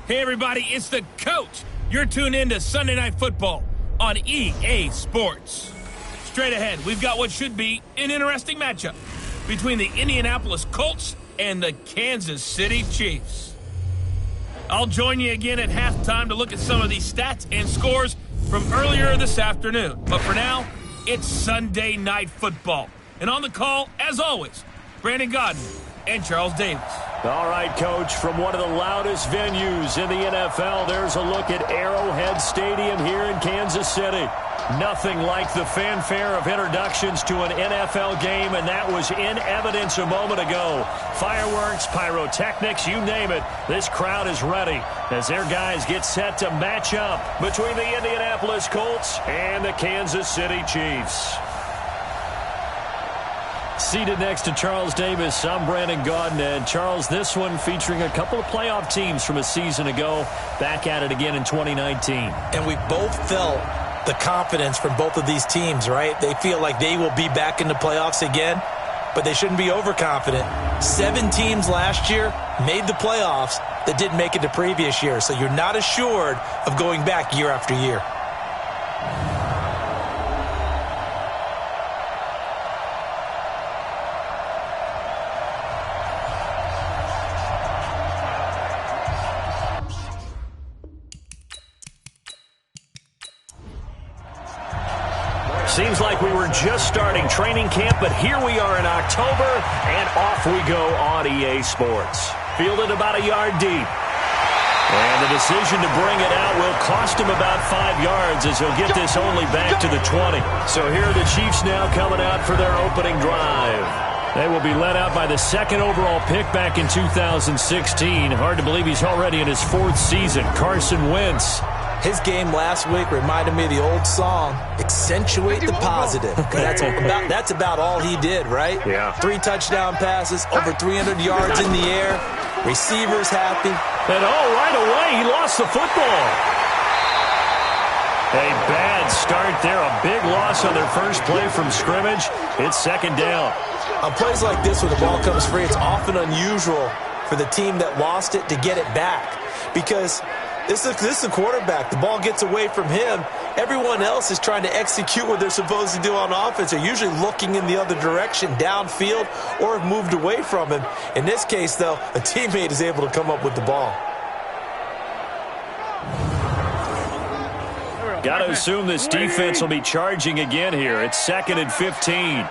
Hey everybody, it's the Coach. You're tuned in to Sunday Night Football on EA Sports. Straight ahead, we've got what should be an interesting matchup between the Indianapolis Colts and the Kansas City Chiefs. I'll join you again at halftime to look at some of these stats and scores from earlier this afternoon. But for now, it's Sunday Night Football. And on the call, as always, Brandon Godden and Charles Davis. All right, Coach, from one of the loudest venues in the NFL, there's a look at Arrowhead Stadium here in Kansas City. Nothing like the fanfare of introductions to an NFL game, and that was in evidence a moment ago. Fireworks, pyrotechnics, you name it. This crowd is ready as their guys get set to match up between the Indianapolis Colts and the Kansas City Chiefs. Seated next to Charles Davis, I'm Brandon Godden. And Charles, this one featuring a couple of playoff teams from a season ago, back at it again in 2019. And we both felt the confidence from both of these teams, right? They feel like they will be back in the playoffs again, but they shouldn't be overconfident. 7 teams last year made the playoffs that didn't make it the previous year, so you're not assured of going back year after year. Seems like we were just starting training camp, but here we are in October, and off we go on EA Sports. Fielded about a yard deep. And the decision to bring it out will cost him about 5 yards as he'll get this only back to the 20. So here are the Chiefs now coming out for their opening drive. They will be led out by the second overall pick back in 2016. Hard to believe he's already in his 4th season. Carson Wentz. His game last week reminded me of the old song, accentuate the positive. That's about all he did, right? Yeah. 3 touchdown passes, over 300 yards in the air, receivers happy. And right away, he lost the football. A bad start there, a big loss on their first play from scrimmage. It's second down. On plays like this where the ball comes free, it's often unusual for the team that lost it to get it back because this is the quarterback. The ball gets away from him. Everyone else is trying to execute what they're supposed to do on offense. They're usually looking in the other direction, downfield, or have moved away from him. In this case, though, a teammate is able to come up with the ball. Got to assume this defense will be charging again here. It's 2nd and 15.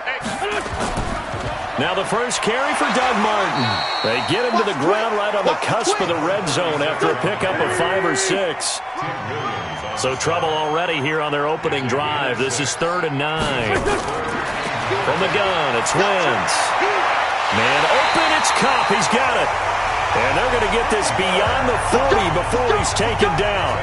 Now the first carry for Doug Martin. They get him to the ground right on the cusp of the red zone after a pickup of 5 or 6. So trouble already here on their opening drive. This is 3rd and 9. From the gun, it's Wentz. Man open, it's Kupp. He's got it. And they're going to get this beyond the 40 before he's taken down.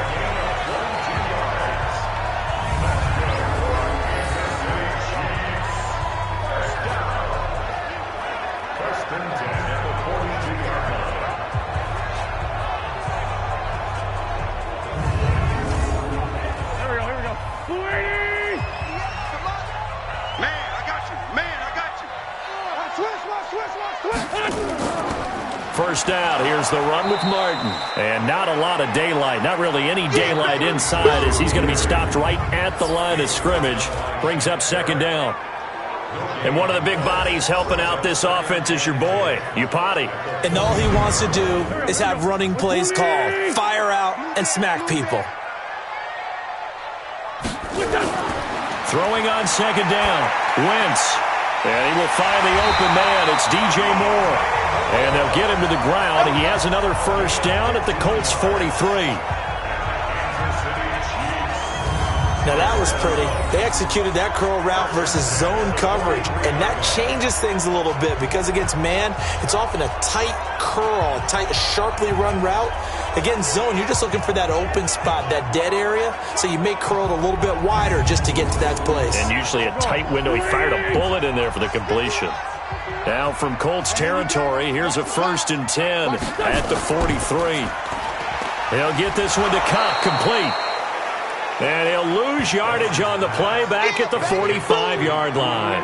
First down, here's the run with Martin. And not a lot of daylight, not really any daylight inside as he's going to be stopped right at the line of scrimmage. Brings up second down. And one of the big bodies helping out this offense is your boy, Upati. And all he wants to do is have running plays called. Fire out and smack people. Throwing on second down, Wentz. And he will find the open man. It's DJ Moore. And they'll get him to the ground. He has another first down at the Colts 43. Now that was pretty. They executed that curl route versus zone coverage, and that changes things a little bit because against man, it's often a tight curl, a tight, sharply run route. Against zone, you're just looking for that open spot, that dead area, so you may curl it a little bit wider just to get to that place. And usually a tight window. He fired a bullet in there for the completion. Now from Colts territory, here's a 1st and 10 at the 43. He'll get this one to Kupp, complete. And he'll lose yardage on the play back at the 45-yard line.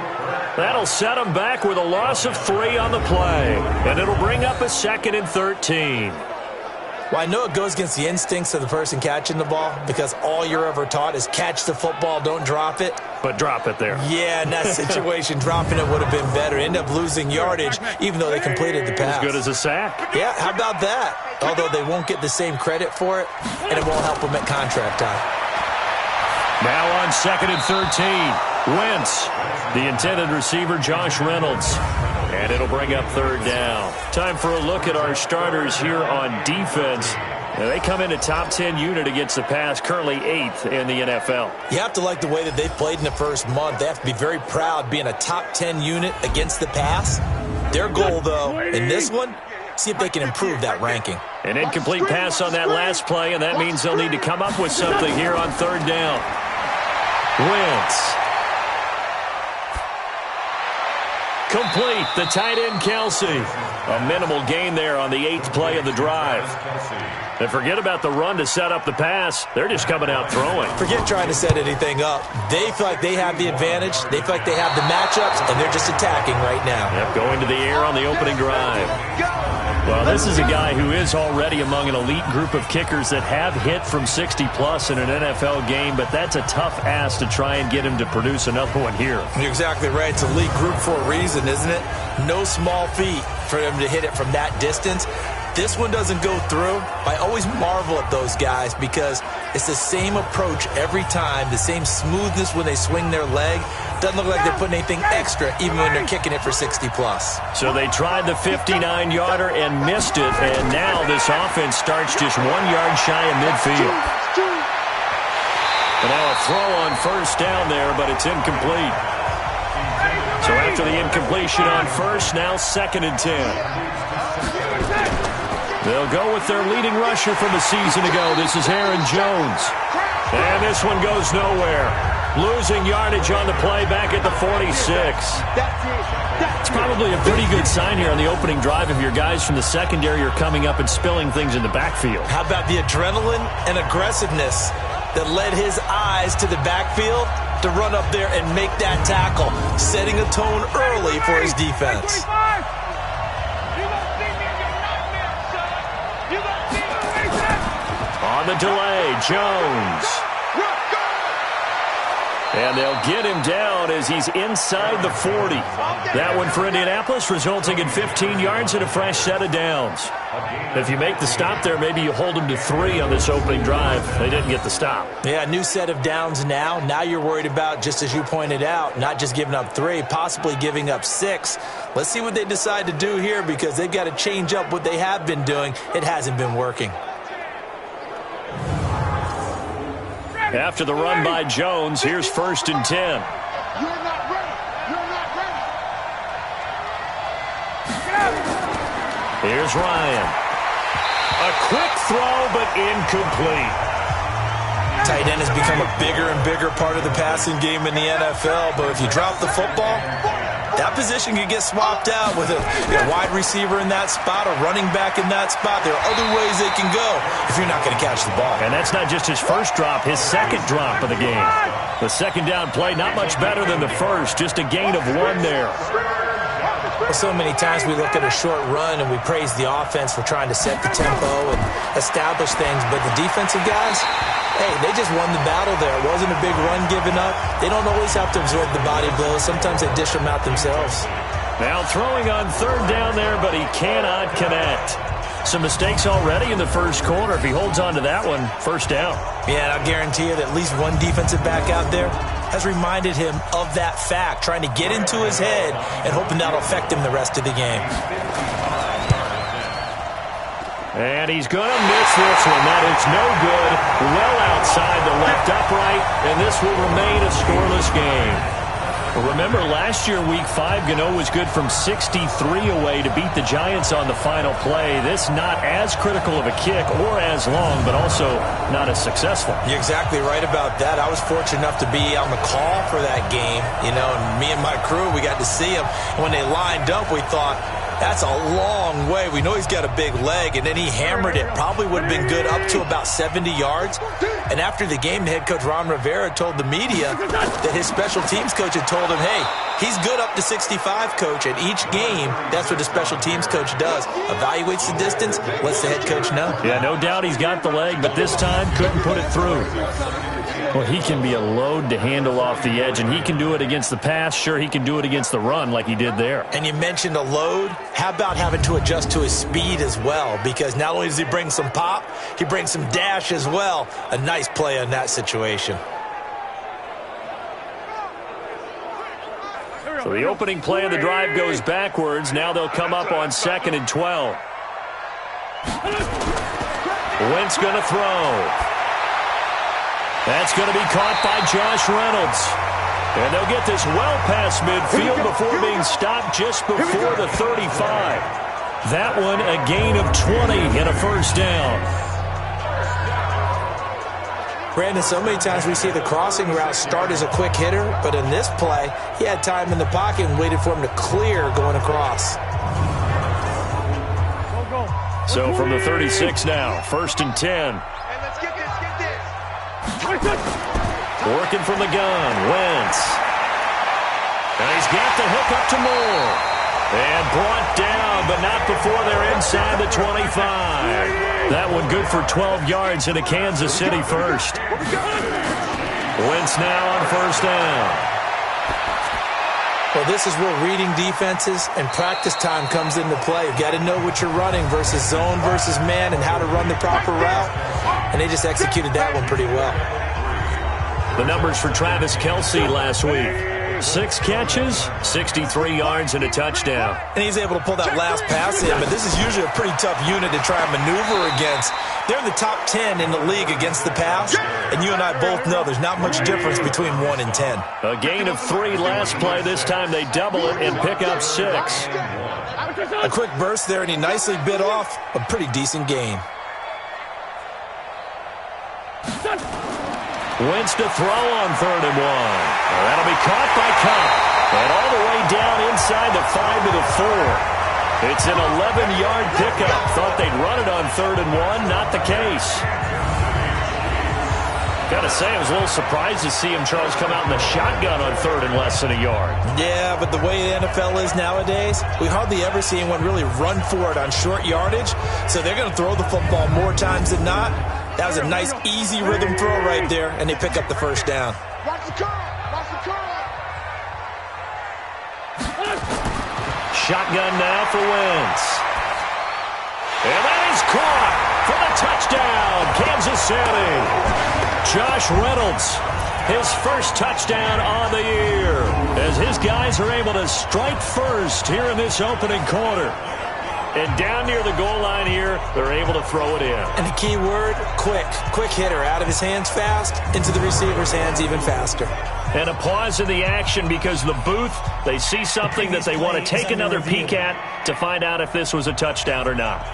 That'll set him back with a loss of 3 on the play. And it'll bring up a 2nd and 13. Well, I know it goes against the instincts of the person catching the ball because all you're ever taught is catch the football, don't drop it. But drop it there. Yeah, in that situation, dropping it would have been better. End up losing yardage, even though they completed the pass. As good as a sack. Yeah, how about that? Although they won't get the same credit for it, and it won't help them at contract time. Now on 2nd and 13. Wentz, the intended receiver, Josh Reynolds. And it'll bring up 3rd down. Time for a look at our starters here on defense. Now, they come in a top 10 unit against the pass, currently 8th in the NFL. You have to like the way that they've played in the first month. They have to be very proud being a top 10 unit against the pass. Their goal, though, in this one, see if they can improve that ranking. An incomplete pass on that last play, and that means they'll need to come up with something here on 3rd down. Wentz. Complete, the tight end, Kelsey. A minimal gain there on the 8th play of the drive. And forget about the run to set up the pass. They're just coming out throwing. Forget trying to set anything up. They feel like they have the advantage. They feel like they have the matchups, and they're just attacking right now. Yep, going to the air on the opening drive. Well, this is a guy who is already among an elite group of kickers that have hit from 60-plus in an NFL game, but that's a tough ask to try and get him to produce another one here. You're exactly right. It's a elite group for a reason, isn't it? No small feat for him to hit it from that distance. This one doesn't go through. I always marvel at those guys because it's the same approach every time, the same smoothness when they swing their leg. Doesn't look like they're putting anything extra, even when they're kicking it for 60-plus. So they tried the 59-yarder and missed it, and now this offense starts just 1 yard shy of midfield. And now a throw on 1st down there, but it's incomplete. So after the incompletion on 1st, now 2nd and 10. They'll go with their leading rusher from a season ago. This is Aaron Jones. And this one goes nowhere. Losing yardage on the play back at the 46. It's probably a pretty good sign here on the opening drive if your guys from the secondary are coming up and spilling things in the backfield. How about the adrenaline and aggressiveness that led his eyes to the backfield to run up there and make that tackle, setting a tone early for his defense. On the delay, Jones. And they'll get him down as he's inside the 40. That one for Indianapolis, resulting in 15 yards and a fresh set of downs. If you make the stop there, maybe you hold them to 3 on this opening drive. They didn't get the stop. Yeah, new set of downs now. Now you're worried about, just as you pointed out, not just giving up 3, possibly giving up 6. Let's see what they decide to do here because they've got to change up what they have been doing. It hasn't been working. After the run by Jones, here's 1st and 10. You're not ready. You're not ready. Here's Ryan. A quick throw, but incomplete. Tight end has become a bigger and bigger part of the passing game in the NFL, but if you drop the football, that position can get swapped out with a wide receiver in that spot, a running back in that spot. There are other ways they can go if you're not going to catch the ball. And that's not just his first drop, his second drop of the game. The second down play, not much better than the first, just a gain of 1 there. So many times we look at a short run and we praise the offense for trying to set the tempo and establish things, but the defensive guys, hey, they just won the battle there. It wasn't a big run given up. They don't always have to absorb the body blows. Sometimes they dish them out themselves. Now throwing on 3rd down there, but he cannot connect. Some mistakes already in the first quarter. If he holds on to that one, 1st down. Yeah, and I'll guarantee you that at least one defensive back out there has reminded him of that fact, trying to get into his head and hoping that'll affect him the rest of the game. And he's going to miss this one. That is no good. Well outside the left upright, and this will remain a scoreless game. Remember, last year, Week 5, Gano was good from 63 away to beat the Giants on the final play. This not as critical of a kick or as long, but also not as successful. You're exactly right about that. I was fortunate enough to be on the call for that game, and me and my crew, we got to see them. When they lined up, we thought, That's a long way. We know he's got a big leg, and then he hammered it. Probably would have been good up to about 70 yards. And after the game, the head coach, Ron Rivera, told the media that his special teams coach had told him, hey, he's good up to 65, coach. And each game, that's what the special teams coach does. Evaluates the distance, lets the head coach know. Yeah, no doubt he's got the leg, but this time couldn't put it through. Well, he can be a load to handle off the edge, and he can do it against the pass. Sure, he can do it against the run like he did there. And you mentioned a load. How about having to adjust to his speed as well? Because not only does he bring some pop, he brings some dash as well. A nice play on that situation. So the opening play of the drive goes backwards. Now they'll come up on 2nd and 12. Wentz going to throw. That's going to be caught by Josh Reynolds. And they'll get this well past midfield before being stopped just before the 35. That one a gain of 20 and a first down. Brandon, so many times we see the crossing route start as a quick hitter, but in this play, he had time in the pocket and waited for him to clear going across. So from the 36 now, 1st and 10. Working from the gun, Wentz. And he's got the hook up to Moore. And brought down, but not before they're inside the 25. That one good for 12 yards into Kansas City first. Wentz now on 1st down. Well, this is where reading defenses and practice time comes into play. You've got to know what you're running versus zone versus man and how to run the proper route. And they just executed that one pretty well. The numbers for Travis Kelce last week. 6 catches, 63 yards, and a touchdown. And he's able to pull that last pass in, but this is usually a pretty tough unit to try and maneuver against. They're in the top 10 in the league against the pass, and you and I both know there's not much difference between 1 and 10. A gain of 3 last play. This time they double it and pick up 6. A quick burst there, and he nicely bit off a pretty decent gain. Wentz to throw on 3rd and 1. That'll be caught by Cup. And all the way down inside the 5 to the 4. It's an 11-yard pickup. Thought they'd run it on 3rd and 1. Not the case. Got to say, I was a little surprised to see him, Charles, come out in the shotgun on 3rd and less than a yard. Yeah, but the way the NFL is nowadays, we hardly ever see anyone really run for it on short yardage. So they're going to throw the football more times than not. That was a nice, easy rhythm throw right there, and they pick up the 1st down. Watch the curl. Watch the curl. Shotgun now for Wentz. And that is caught for the touchdown, Kansas City. Josh Reynolds, his first touchdown on the year, as his guys are able to strike first here in this opening quarter. And down near the goal line here, they're able to throw it in. And the key word, quick. Quick hitter. Out of his hands fast, into the receiver's hands even faster. And a pause in the action because the booth, they see something that they want to take another peek at to find out if this was a touchdown or not.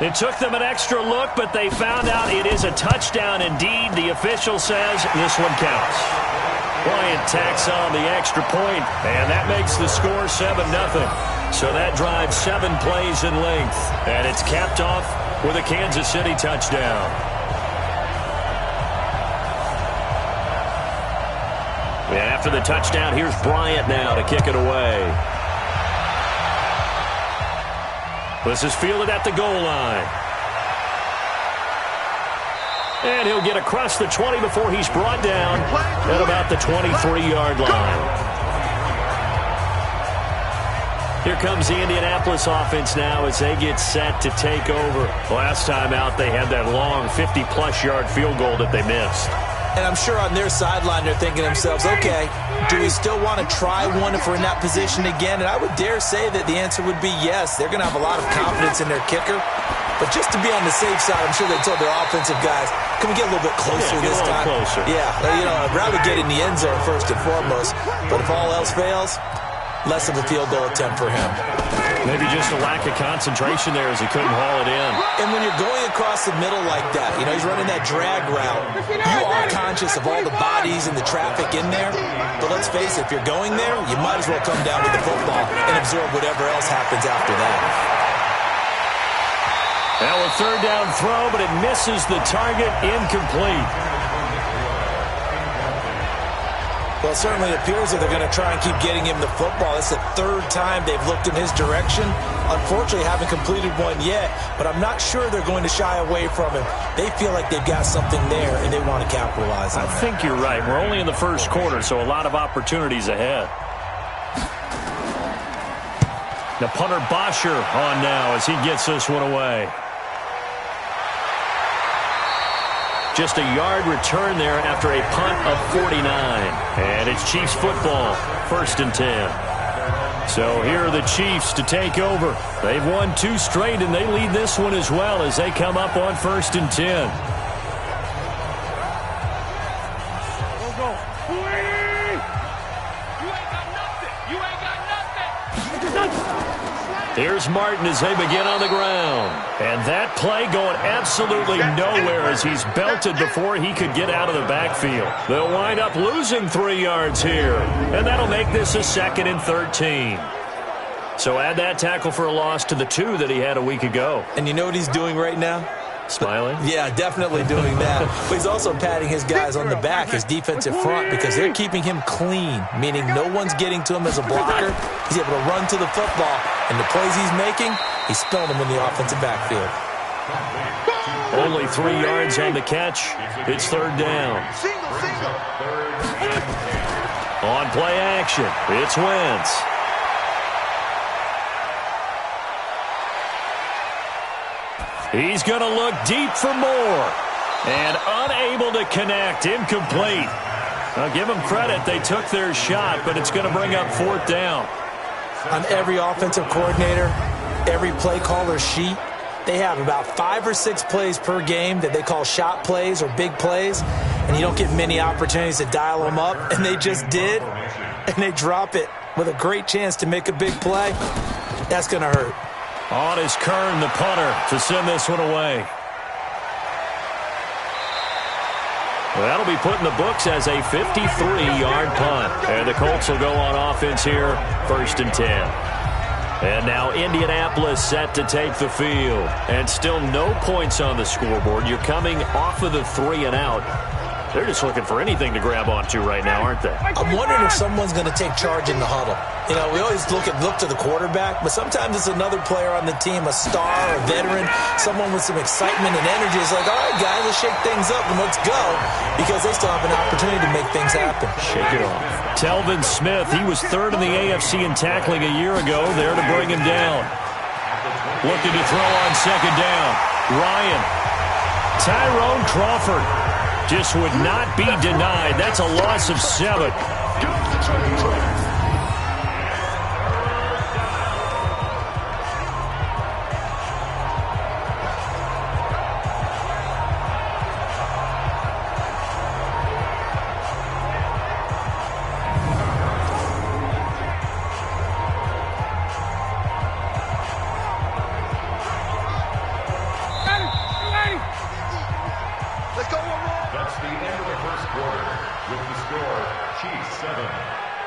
It took them an extra look, but they found out it is a touchdown indeed. The official says this one counts. Bryant tacks on the extra point, and that makes the score 7-0. So that drives 7 plays in length, and it's capped off with a Kansas City touchdown. And after the touchdown, here's Bryant now to kick it away. This is fielded at the goal line. And he'll get across the 20 before he's brought down at about the 23-yard line. Here comes the Indianapolis offense now as they get set to take over. Last time out, they had that long 50-plus yard field goal that they missed. And I'm sure on their sideline they're thinking to themselves, okay, do we still want to try one if we're in that position again? And I would dare say that the answer would be yes. They're going to have a lot of confidence in their kicker. But just to be on the safe side, I'm sure they told their offensive guys, can we get a little bit closer this time? Closer. Yeah, I'd rather get in the end zone first and foremost. But if all else fails, less of a field goal attempt for him. Maybe just a lack of concentration there as he couldn't haul it in. And when you're going across the middle like that, he's running that drag route, you are conscious of all the bodies and the traffic in there. But let's face it, if you're going there, you might as well come down with the football and absorb whatever else happens after that. Now a third down throw, but it misses the target, incomplete. Well, it certainly appears that they're going to try and keep getting him the football. It's the third time they've looked in his direction. Unfortunately, haven't completed one yet, but I'm not sure they're going to shy away from him. They feel like they've got something there, and they want to capitalize on it. I think you're right. We're only in the first quarter, so a lot of opportunities ahead. The punter Bosher on now as he gets this one away. Just a yard return there after a punt of 49. And it's Chiefs football, 1st and 10. So here are the Chiefs to take over. They've won 2 straight, and they lead this one as well as they come up on 1st and 10. Here's Martin as they begin on the ground. And that play going absolutely nowhere as he's belted before he could get out of the backfield. They'll wind up losing 3 yards here. And that'll make this a 2nd and 13. So add that tackle for a loss to the 2 that he had a week ago. And you know what he's doing right now? Smiling? Yeah, definitely doing that. But he's also patting his guys on the back, his defensive front, because they're keeping him clean, meaning no one's getting to him as a blocker. He's able to run to the football, and the plays he's making, he's spilling them in the offensive backfield. Only 3 yards on the catch. It's 3rd down. On play action, it's Wentz. He's going to look deep for more. And unable to connect. Incomplete. I'll give them credit. They took their shot, but it's going to bring up 4th down. On every offensive coordinator, every play caller sheet, they have about 5 or 6 plays per game that they call shot plays or big plays, and you don't get many opportunities to dial them up, and they just did, and they drop it with a great chance to make a big play. That's going to hurt. On is Kern, the punter, to send this one away. Well, that'll be put in the books as a 53-yard punt. And the Colts will go on offense here, 1st and 10. And now Indianapolis set to take the field. And still no points on the scoreboard. You're coming off of the 3 and out. They're just looking for anything to grab onto right now, aren't they? I'm wondering if someone's going to take charge in the huddle. We always look to the quarterback, but sometimes it's another player on the team, a star, a veteran, someone with some excitement and energy. It's like, all right, guys, let's shake things up and let's go, because they still have an opportunity to make things happen. Shake it off. Telvin Smith, he was 3rd in the AFC in tackling a year ago, there to bring him down. Looking to throw on 2nd down. Ryan. Tyrone Crawford. Just would not be denied. That's a loss of 7. That's the end of the first quarter. With the score, Chiefs 7,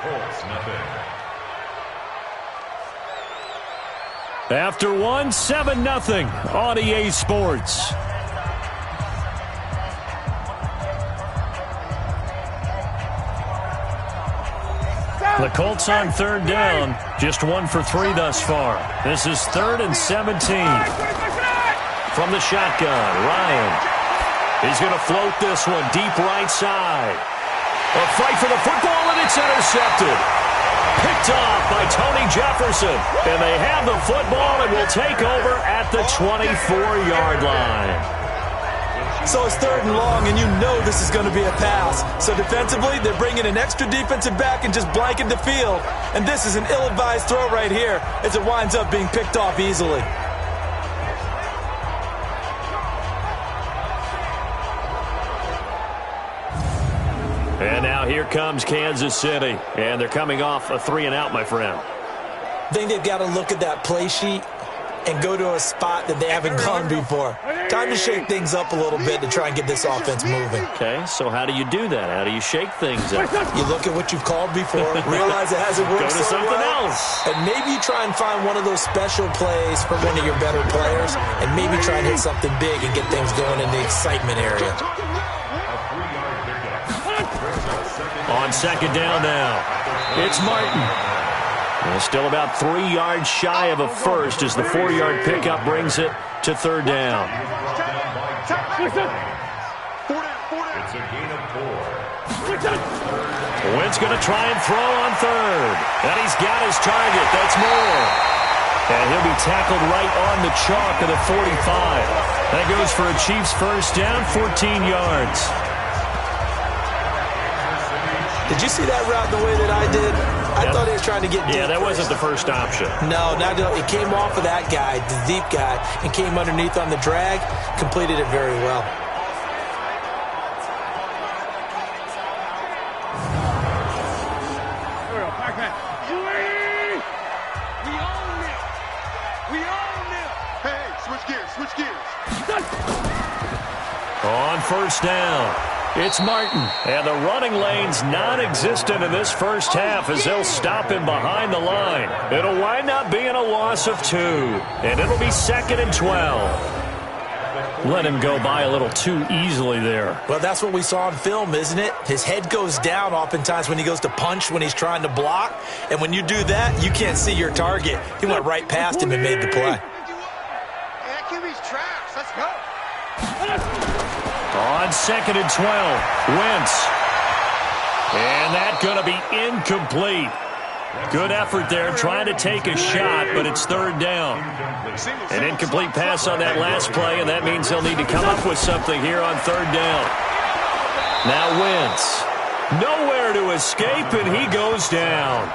Colts nothing. After 1, 7-0 on EA Sports. The Colts on 3rd down, just 1 for 3 thus far. This is 3rd and 17. From the shotgun, Ryan. He's going to float this one deep right side. A fight for the football, and it's intercepted. Picked off by Tony Jefferson. And they have the football and will take over at the 24-yard line. So it's 3rd and long, and you know this is going to be a pass. So defensively, they're bringing an extra defensive back and just blanking the field. And this is an ill-advised throw right here as it winds up being picked off easily. And now here comes Kansas City. And they're coming off a 3-and-out, my friend. I think they've got to look at that play sheet and go to a spot that they haven't gone before. Time to shake things up a little bit to try and get this offense moving. Okay, so how do you do that? How do you shake things up? You look at what you've called before, realize it hasn't worked Go to so something well, else. and maybe you try and find one of those special plays for one of your better players, and maybe try and hit something big and get things going in the excitement area. On second down now, it's Martin. And still about 3 yards shy of a first as the 4-yard pickup brings it to third down. It's a gain of 4. Wentz going to try and throw on third. And he's got his target. That's Moore. And he'll be tackled right on the chalk of the 45. That goes for a Chiefs first down, 14 yards. Did you see that route the way that I did? I thought he was trying to get deep. Yeah, that wasn't the first option. No, it came off of that guy, the deep guy, and came underneath on the drag. Completed it very well. Hey, switch gears. On first down, it's Martin. And the running lane's non-existent in this first half as they'll stop him behind the line. It'll wind up being a loss of 2. And it'll be 2nd and 12. Let him go by a little too easily there. Well, that's what we saw in film, isn't it? His head goes down oftentimes when he goes to punch, when he's trying to block. And when you do that, you can't see your target. He went right past him and made the play. QB's trash. Let's go. On 2nd and 12, Wentz. And that's going to be incomplete. Good effort there, trying to take a shot, but it's third down. An incomplete pass on that last play, and that means they'll need to come up with something here on third down. Now Wentz. Nowhere to escape, and he goes down.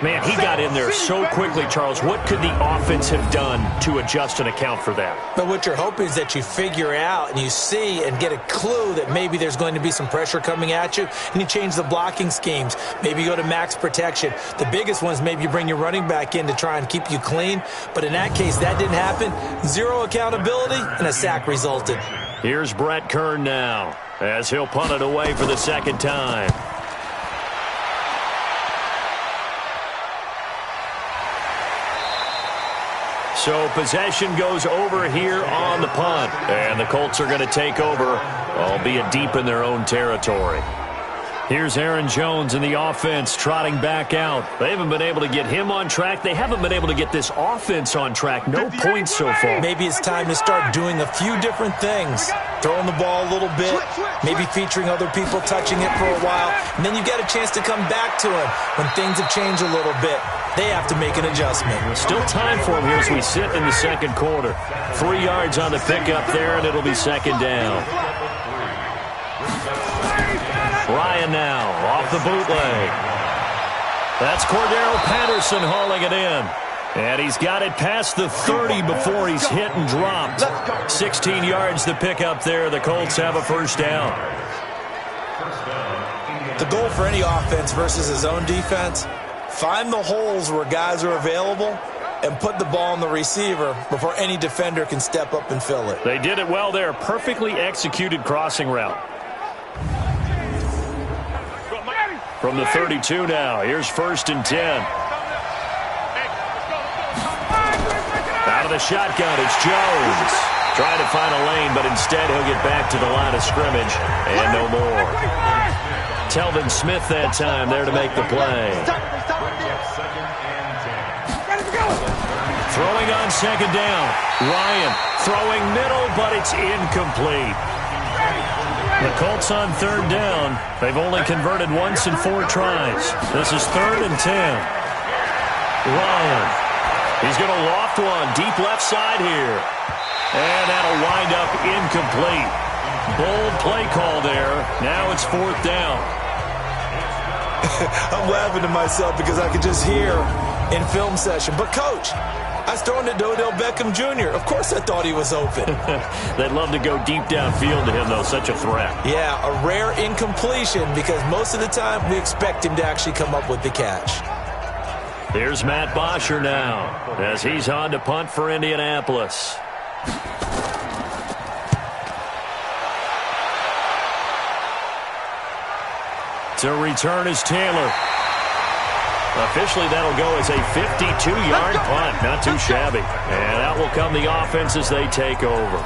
Man, he got in there so quickly, Charles. What could the offense have done to adjust and account for that? But what you're hoping is that you figure out and you see and get a clue that maybe there's going to be some pressure coming at you, and you change the blocking schemes. Maybe you go to max protection. The biggest one is maybe you bring your running back in to try and keep you clean. But in that case, that didn't happen. Zero accountability, and a sack resulted. Here's Brett Kern now as he'll punt it away for the second time. So possession goes over here on the punt. And the Colts are going to take over, albeit deep in their own territory. Here's Aaron Jones in the offense trotting back out. They haven't been able to get him on track. They haven't been able to get this offense on track. No points so far. Maybe it's time to start doing a few different things. Throwing the ball a little bit, maybe featuring other people touching it for a while, and then you've got a chance to come back to him when things have changed a little bit. They have to make an adjustment. Still time for him here as we sit in the second quarter. 3 yards on the pickup there, and it'll be second down. Ryan now off the bootleg. That's Cordero Patterson hauling it in. And he's got it past the 30 before he's hit and dropped. 16 yards to pick up there. The Colts have a first down. The goal for any offense versus his own defense, find the holes where guys are available and put the ball on the receiver before any defender can step up and fill it. They did it well there. Perfectly executed crossing route. From the 32 now, here's 1st and 10. Out of the shotgun, it's Jones. Trying to find a lane, but instead he'll get back to the line of scrimmage. And no more. Telvin Smith that time there to make the play. Throwing on second down. Ryan throwing middle, but it's incomplete. The Colts on third down. They've only converted once in 4 tries. This is 3rd and 10. Ryan. He's going to loft one deep left side here. And that'll wind up incomplete. Bold play call there. Now it's 4th down. I'm laughing to myself because I could just hear in film session. But, Coach, I was throwing it to Odell Beckham Jr. Of course I thought he was open. They'd love to go deep downfield to him, though. Such a threat. Yeah, a rare incompletion because most of the time we expect him to actually come up with the catch. Here's Matt Bosher now as he's on to punt for Indianapolis. To return is Taylor. Officially, that'll go as a 52-yard punt. Not too shabby. And out will come the offense as they take over.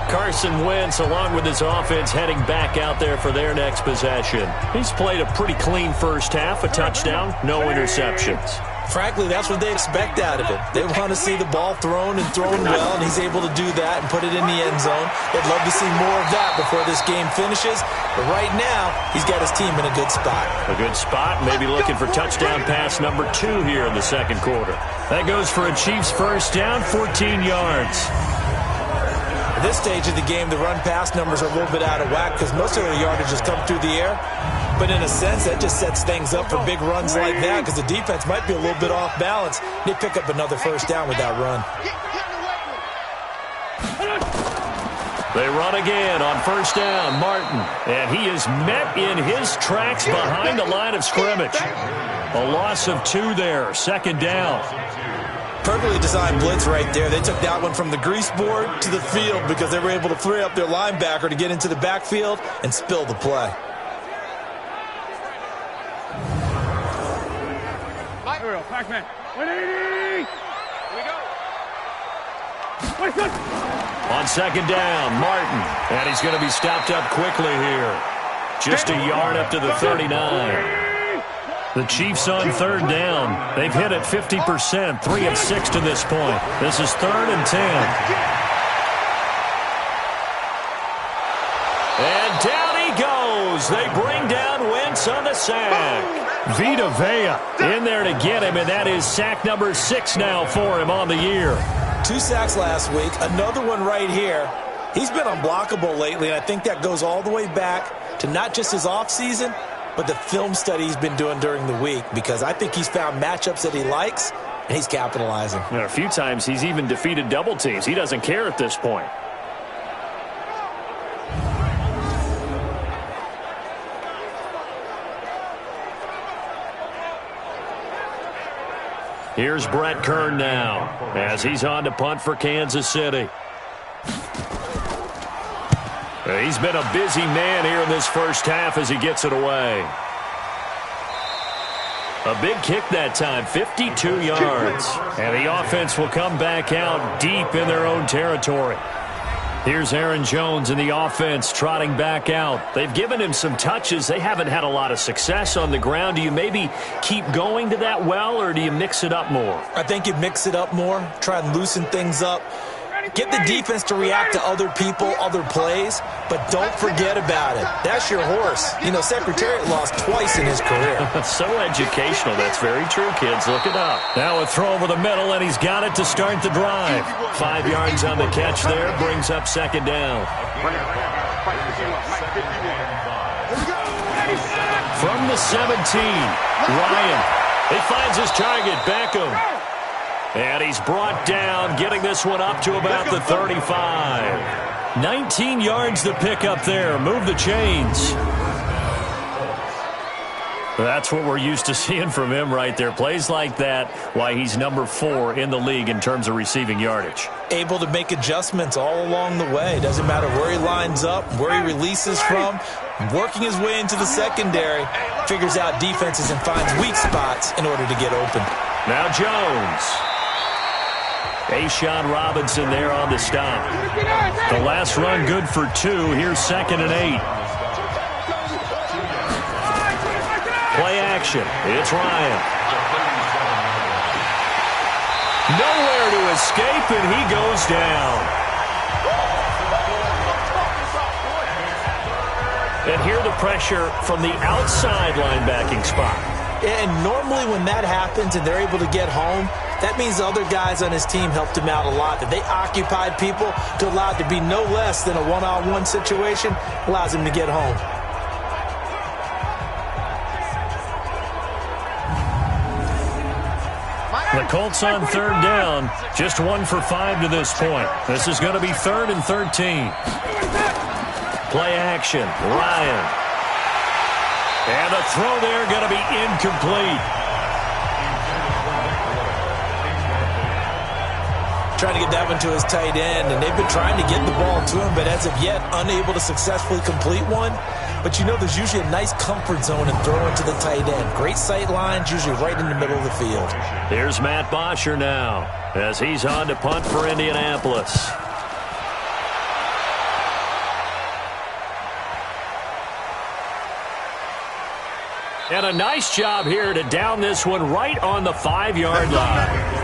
Carson Wentz, along with his offense, heading back out there for their next possession. He's played a pretty clean first half, a touchdown, no interceptions. Frankly, that's what they expect out of him. They want to see the ball thrown and thrown well, and he's able to do that and put it in the end zone. They'd love to see more of that before this game finishes. But right now, he's got his team in a good spot. A good spot, maybe looking for touchdown pass number 2 here in the second quarter. That goes for a Chiefs first down, 14 yards. At this stage of the game, the run-pass numbers are a little bit out of whack because most of their yardage has come through the air. But in a sense, that just sets things up for big runs like that because the defense might be a little bit off balance. They pick up another first down with that run. They run again on first down, Martin. And he is met in his tracks behind the line of scrimmage. A loss of 2 there, second down. Perfectly designed blitz right there. They took that one from the grease board to the field because they were able to free up their linebacker to get into the backfield and spill the play. Pac-Man. 180. Here we go. On second down, Martin. And he's going to be stopped up quickly here. Just a yard up to the 39. The Chiefs on third down. They've hit it 50%, 3 of 6 to this point. This is 3rd and 10. And down he goes. They bring down Wentz on the sack. Vita Vea in there to get him, and that is sack number 6 now for him on the year. 2 sacks last week, another one right here. He's been unblockable lately, and I think that goes all the way back to not just his offseason, but the film study he's been doing during the week, because I think he's found matchups that he likes, and he's capitalizing. And a few times he's even defeated double teams. He doesn't care at this point. Here's Brett Kern now as he's on to punt for Kansas City. He's been a busy man here in this first half as he gets it away. A big kick that time, 52 yards. And the offense will come back out deep in their own territory. Here's Aaron Jones in the offense trotting back out. They've given him some touches. They haven't had a lot of success on the ground. Do you maybe keep going to that well, or do you mix it up more? I think you mix it up more, try and loosen things up. Get the defense to react to other people, other plays, but don't forget about it. That's your horse. You know, Secretariat lost twice in his career. So educational. That's very true, kids. Look it up. Now a throw over the middle, and he's got it to start the drive. 5 yards on the catch there, brings up second down. From the 17, Ryan. He finds his target, Beckham. And he's brought down, getting this one up to about the 35. 19 yards to pick up there. Move the chains. That's what we're used to seeing from him right there. Plays like that, why he's number 4 in the league in terms of receiving yardage. Able to make adjustments all along the way. Doesn't matter where he lines up, where he releases from. Working his way into the secondary. Figures out defenses and finds weak spots in order to get open. Now Jones. A'Shawn Robinson there on the stop. The last run good for 2. Here's 2nd and 8. Play action. It's Ryan. Nowhere to escape, and he goes down. And here the pressure from the outside linebacking spot. And normally when that happens and they're able to get home, that means the other guys on his team helped him out a lot. That they occupied people to allow it to be no less than a one-on-one situation, allows him to get home. The Colts on third down, just 1 for 5 to this point. This is going to be 3rd and 13. Play action, Ryan. And the throw there going to be incomplete. Trying to get that one to his tight end, and they've been trying to get the ball to him, but as of yet, unable to successfully complete one. But you know there's usually a nice comfort zone in throwing to the tight end. Great sight lines, usually right in the middle of the field. Here's Matt Bosher now, as he's on to punt for Indianapolis. And a nice job here to down this one right on the 5-yard line.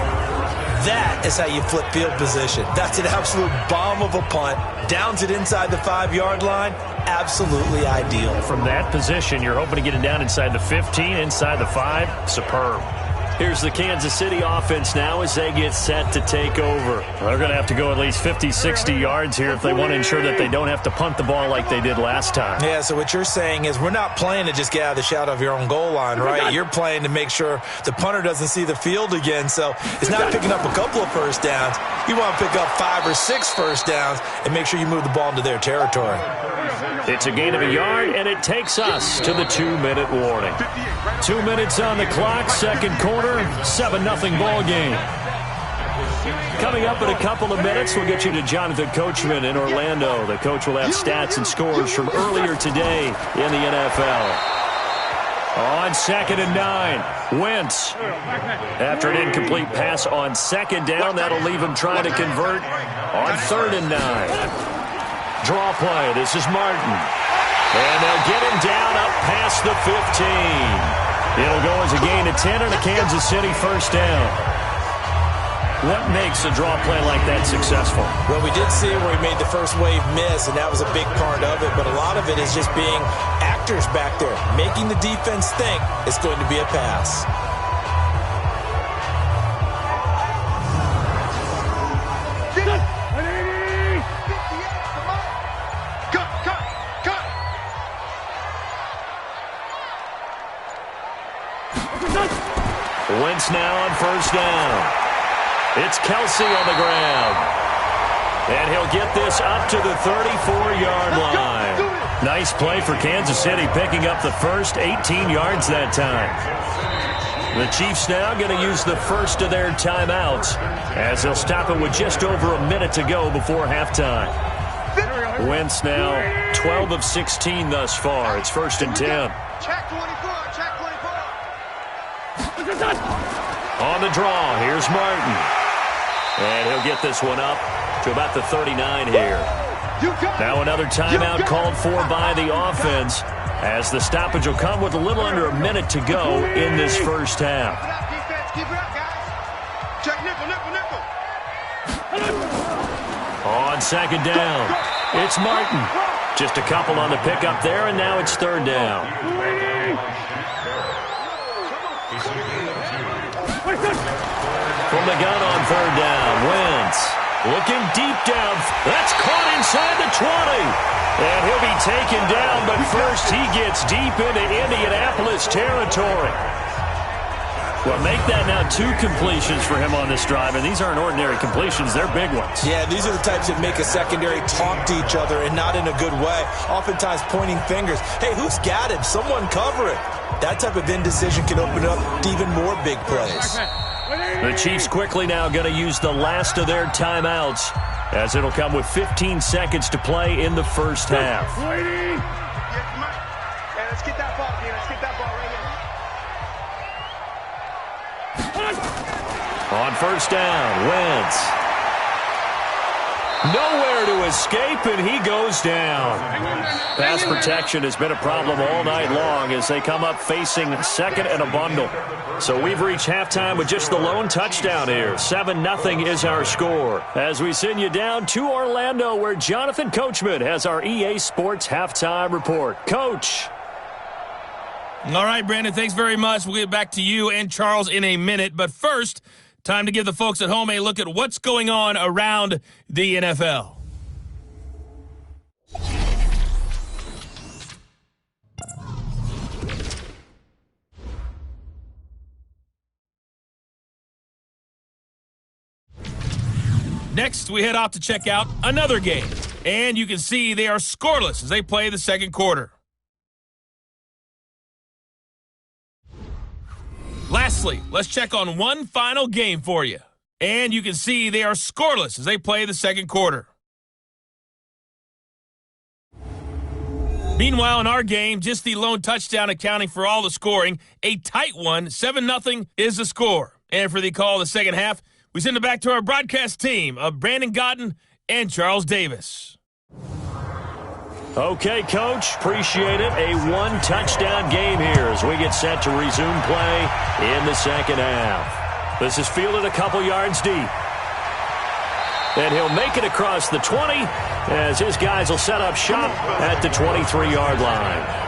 That is how you flip field position. That's an absolute bomb of a punt. Downs it inside the 5-yard line. Absolutely ideal. From that position, you're hoping to get it down inside the 15, inside the 5. Superb. Here's the Kansas City offense now as they get set to take over. They're going to have to go at least 50, 60 yards here if they want to ensure that they don't have to punt the ball like they did last time. Yeah, so what you're saying is we're not playing to just get out of the shadow of your own goal line, right? You're playing to make sure the punter doesn't see the field again. So it's not picking up a couple of first downs. You want to pick up 5 or 6 first downs and make sure you move the ball into their territory. It's a gain of a yard, and it takes us to the 2-minute warning. 2 minutes on the clock, second quarter, 7-0 ball game. Coming up in a couple of minutes, we'll get you to Jonathan Coachman in Orlando. The coach will have stats and scores from earlier today in the NFL. On 2nd and 9, Wentz. After an incomplete pass on 2nd down, that'll leave him trying to convert on 3rd and 9. Draw play. This is Martin. And they'll get him down up past the 15. It'll go as a gain of 10 and a Kansas City first down. What makes a draw play like that successful? Well, we did see where he made the first wave miss, and that was a big part of it. But a lot of it is just being actors back there, making the defense think it's going to be a pass. Wentz now on first down. It's Kelsey on the ground. And he'll get this up to the 34-yard line. Nice play for Kansas City, picking up the first 18 yards that time. The Chiefs now going to use the first of their timeouts as they'll stop it with just over a minute to go before halftime. Wentz now 12 of 16 thus far. It's 1st and 10. Check 24, check 24. On the draw, here's Martin. And he'll get this one up to about the 39 here. Now another timeout called for by the offense as the stoppage will come with a little under a minute to go in this first half. Keep it up, guys. Check nickel, nickel, nickel. On 2nd down, it's Martin. Just a couple on the pickup there, and now it's 3rd down. From the gun on 3rd down, Wentz looking deep down. That's caught inside the 20. And he'll be taken down, but first he gets deep into Indianapolis territory. Well, make that now 2 completions for him on this drive, and these aren't ordinary completions. They're big ones. Yeah, these are the types that make a secondary talk to each other, and not in a good way. Oftentimes pointing fingers. Hey, who's got him? Someone cover it. That type of indecision can open up to even more big plays. The Chiefs quickly now going to use the last of their timeouts as it'll come with 15 seconds to play in the first half. Yeah, let's get that ball, man. Let's get that ball right here. On first down, Wentz. Nowhere to escape, and he goes down. Pass protection has been a problem all night long as they come up facing 2nd and a bundle. So we've reached halftime with just the lone touchdown here. 7-0 is our score as we send you down to Orlando where Jonathan Coachman has our EA Sports halftime report. Coach. All right, Brandon, thanks very much. We'll get back to you and Charles in a minute. But first, time to give the folks at home a look at what's going on around the NFL. Next, we head off to check out another game. And you can see they are scoreless as they play the second quarter. Lastly, let's check on one final game for you. And you can see they are scoreless as they play the second quarter. Meanwhile, in our game, just the lone touchdown accounting for all the scoring. A tight one, 7-0 is the score. And for the call of the second half, we send it back to our broadcast team of Brandon Godden and Charles Davis. Okay, Coach, appreciate it. A one-touchdown game here as we get set to resume play in the second half. This is fielded a couple yards deep. And he'll make it across the 20 as his guys will set up shop at the 23-yard line.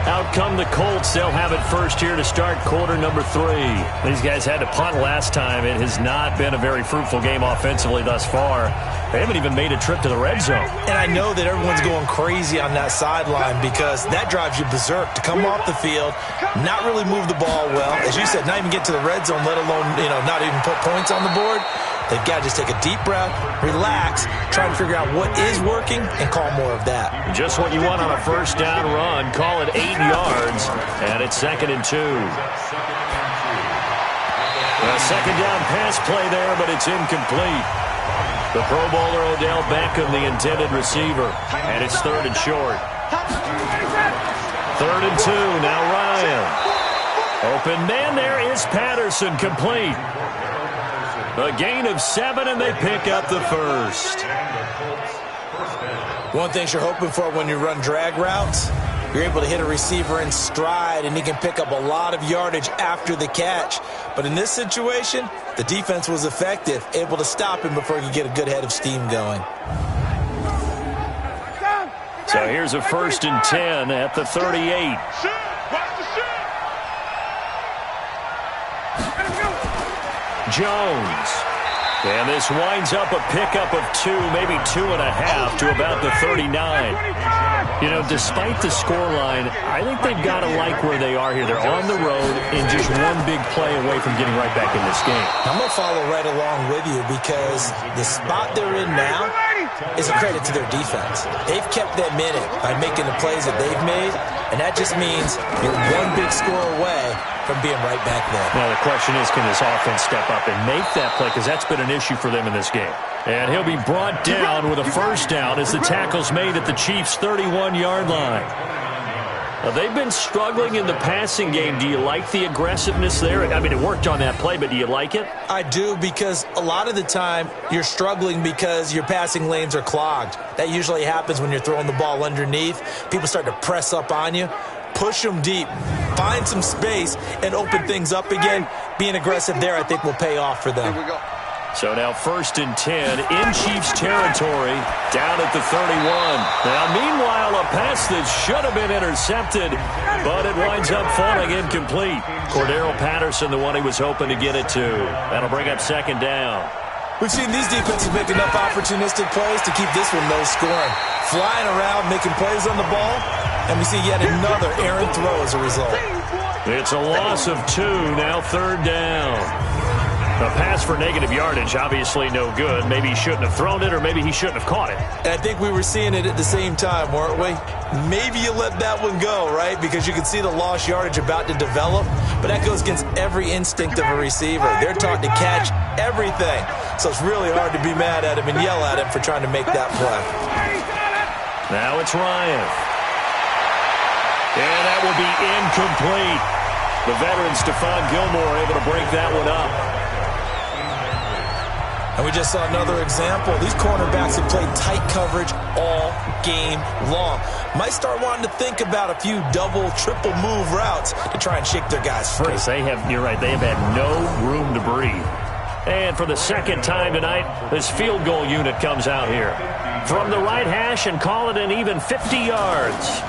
Out come the Colts. They'll have it first here to start quarter number 3. These guys had to punt last time. It has not been a very fruitful game offensively thus far. They haven't even made a trip to the red zone. And I know that everyone's going crazy on that sideline because that drives you berserk to come off the field, not really move the ball well. As you said, not even get to the red zone, let alone, not even put points on the board. They've got to just take a deep breath, relax, try and figure out what is working, and call more of that. Just what you want on a first down run. Call it 8 yards, and it's 2nd and 2. A second down pass play there, but it's incomplete. The Pro Bowler Odell Beckham, the intended receiver, and it's 3rd and short. 3rd and 2, now Ryan. Open man there is Patterson, complete. A gain of 7, and they pick up the first. One thing you're hoping for when you run drag routes, you're able to hit a receiver in stride, and he can pick up a lot of yardage after the catch. But in this situation, the defense was effective, able to stop him before he could get a good head of steam going. So here's a 1st and 10 at the 38. Jones. And this winds up a pickup of 2, maybe 2.5 to about the 39. Despite the scoreline, I think they've got to like where they are here. They're on the road and just one big play away from getting right back in this game. I'm going to follow right along with you because the spot they're in now is a credit to their defense. They've kept them in it by making the plays that they've made, and that just means you're one big score away from being right back there. Now the question is, can this offense step up and make that play? Because that's been an issue for them in this game. And he'll be brought down with a first down as the tackle's made at the Chiefs' 31-yard line. Now, they've been struggling in the passing game. Do you like the aggressiveness there? I mean, it worked on that play, but do you like it? I do, because a lot of the time you're struggling because your passing lanes are clogged. That usually happens when you're throwing the ball underneath. People start to press up on you. Push them deep, find some space, and open things up again. Being aggressive there, I think, will pay off for them. So now 1st and 10 in Chiefs territory, down at the 31. Now, meanwhile, a pass that should have been intercepted, but it winds up falling incomplete. Cordero Patterson, the one he was hoping to get it to. That'll bring up 2nd down. We've seen these defenses make enough opportunistic plays to keep this one low scoring. Flying around, making plays on the ball, and we see yet another errant throw as a result. It's a loss of 2, now 3rd down. A pass for negative yardage, obviously no good. Maybe he shouldn't have thrown it, or maybe he shouldn't have caught it. And I think we were seeing it at the same time, weren't we? Maybe you let that one go, right? Because you can see the lost yardage about to develop. But that goes against every instinct of a receiver. They're taught to catch everything. So it's really hard to be mad at him and yell at him for trying to make that play. Now it's Ryan. And that will be incomplete. The veteran Stephon Gilmore able to break that one up. And we just saw another example. These cornerbacks have played tight coverage all game long. Might start wanting to think about a few double, triple move routes to try and shake their guys free. You're right, they have had no room to breathe. And for the second time tonight, this field goal unit comes out here. From the right hash and call it an even 50 yards.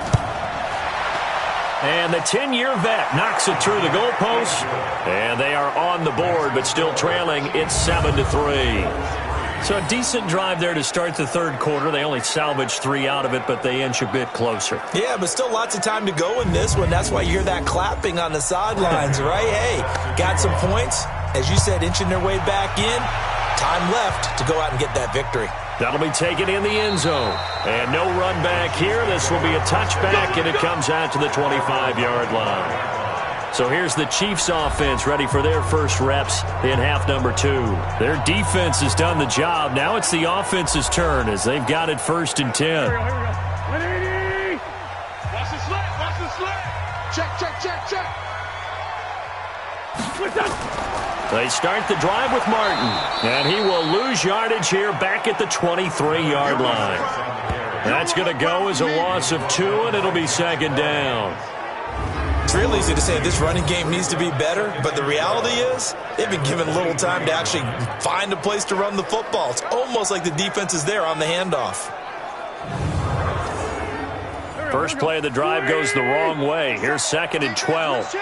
And the 10-year vet knocks it through the goalpost. And they are on the board, but still trailing. It's 7-3. So a decent drive there to start the third quarter. They only salvaged 3 out of it, but they inch a bit closer. Yeah, but still lots of time to go in this one. That's why you hear that clapping on the sidelines, right? Hey, got some points. as you said, inching their way back in. Time left to go out and get that victory. That'll be taken in the end zone. And no run back here. This will be a touchback, and it comes out to the 25-yard line. So here's the Chiefs offense ready for their first reps in half number 2. Their defense has done the job. Now it's the offense's turn as they've got it 1st and 10. Watch the slant. Watch the slant. Check. They start the drive with Martin, and he will lose yardage here back at the 23-yard line. That's going to go as a loss of 2, and it'll be 2nd down. It's real easy to say this running game needs to be better, but the reality is they've been given little time to actually find a place to run the football. It's almost like the defense is there on the handoff. First play of the drive goes the wrong way. Here's 2nd and 12.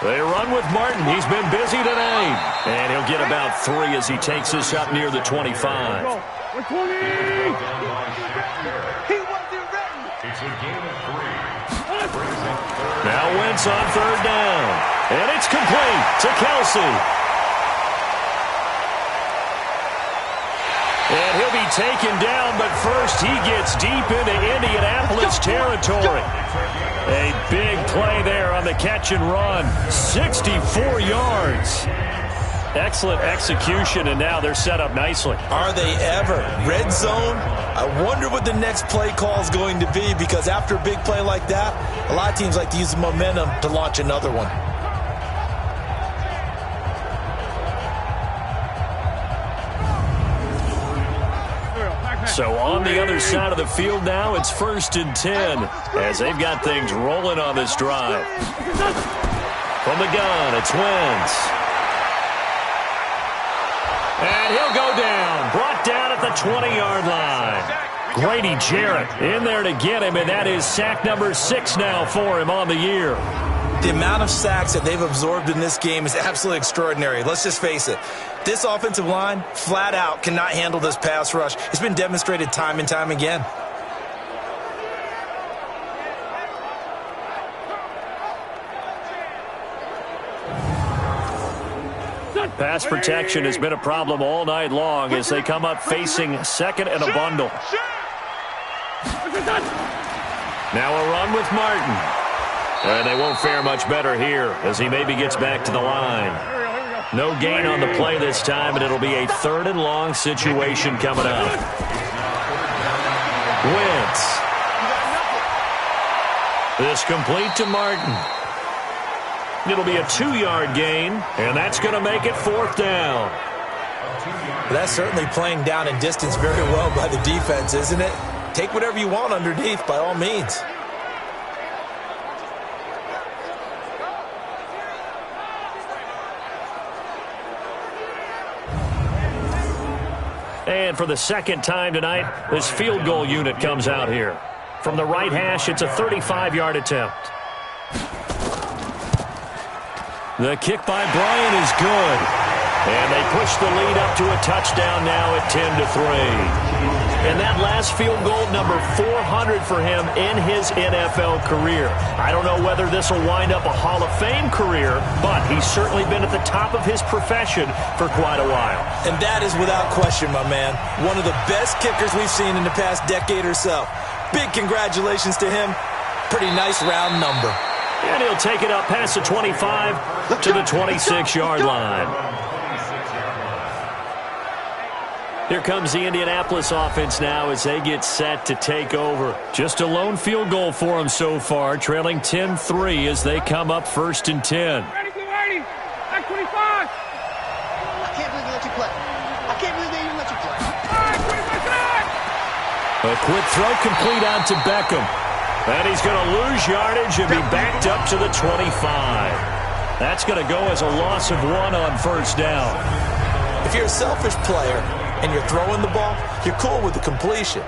They run with Martin. He's been busy tonight. And he'll get about 3 as he takes this up near the 25. It's a game of 3. Now Wentz on 3rd down. And it's complete to Kelsey. And he'll be taken down, but first he gets deep into Indianapolis territory. A big play there on the catch and run. 64 yards. Excellent execution, and now they're set up nicely. Are they ever? Red zone? I wonder what the next play call is going to be, because after a big play like that, a lot of teams like to use the momentum to launch another one. So on the other side of the field now, it's 1st and 10 as they've got things rolling on this drive. From the gun, it's Wentz. And he'll go down, brought down at the 20-yard line. Grady Jarrett in there to get him, and that is sack number 6 now for him on the year. The amount of sacks that they've absorbed in this game is absolutely extraordinary. Let's just face it. This offensive line, flat out, cannot handle this pass rush. It's been demonstrated time and time again. Pass protection has been a problem all night long as they come up facing 2nd and a bundle. Now a run with Martin. And they won't fare much better here as he maybe gets back to the line. No gain on the play this time, and it'll be a 3rd and long situation coming up. Wentz. This complete to Martin. It'll be a 2-yard gain, and that's going to make it 4th down. That's certainly playing down in distance very well by the defense, isn't it? Take whatever you want underneath, by all means. And for the 2nd time tonight, this field goal unit comes out here. From the right hash, it's a 35-yard attempt. The kick by Bryant is good. And they push the lead up to a touchdown now at 10-3. And that last field goal, number 400 for him in his NFL career. I don't know whether this will wind up a Hall of Fame career, but he's certainly been at the top of his profession for quite a while. And that is without question, my man. One of the best kickers we've seen in the past decade or so. Big congratulations to him. Pretty nice round number. And he'll take it up past the 25 to the 26-yard line. Here comes the Indianapolis offense now as they get set to take over. Just a lone field goal for them so far, trailing 10-3 as they come up 1st and 10. Ready, back 25. I can't believe they let you play. I can't believe they even let you play. All right, 25. A quick throw complete out to Beckham. And he's going to lose yardage and be backed up to the 25. That's going to go as a loss of 1 on 1st down. If you're a selfish player and you're throwing the ball, you're cool with the completion.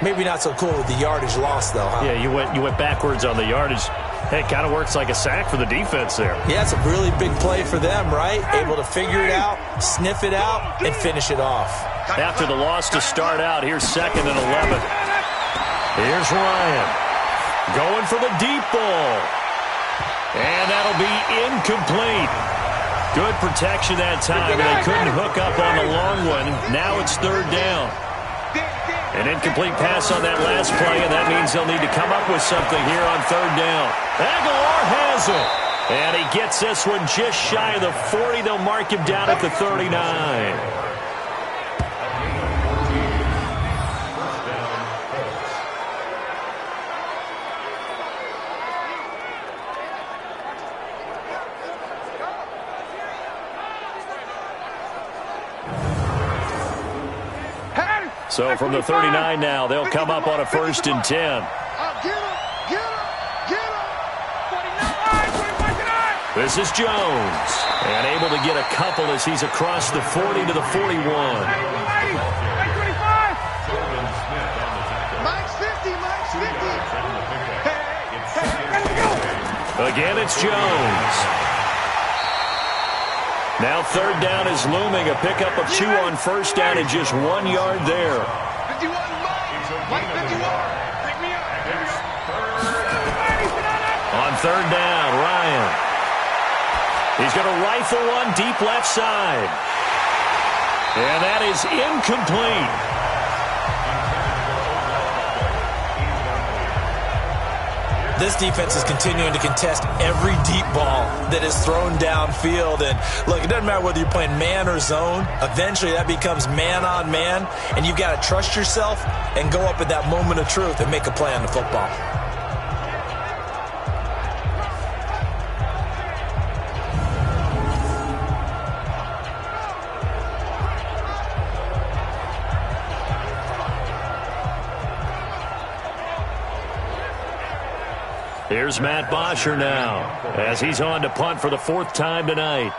Maybe not so cool with the yardage loss, though, huh? Yeah, you went backwards on the yardage. Hey, it kind of works like a sack for the defense there. Yeah, it's a really big play for them, right? Able to figure it out, sniff it out, and finish it off. After the loss to start out, here's 2nd and 11. Here's Ryan going for the deep ball. And that that'll be incomplete. Good protection that time. They couldn't hook up on the long one. Now it's third down. An incomplete pass on that last play, and that means they'll need to come up with something here on third down. Aguilar has it. And he gets this one just shy of the 40. They'll mark him down at the 39. So from the 39 now, they'll come up on a 1st and 10. This is Jones, and able to get a couple as he's across the 40 to the 41. Again, it's Jones. Now third down is looming. A pickup of 2 on first down and just 1 yard there. On third down, Ryan. He's going to rifle one deep left side. And that is incomplete. This defense is continuing to contest every deep ball that is thrown downfield. And look, it doesn't matter whether you're playing man or zone. Eventually that becomes man on man. And you've got to trust yourself and go up at that moment of truth and make a play on the football. Here's Matt Bosher now, as he's on to punt for the 4th time tonight.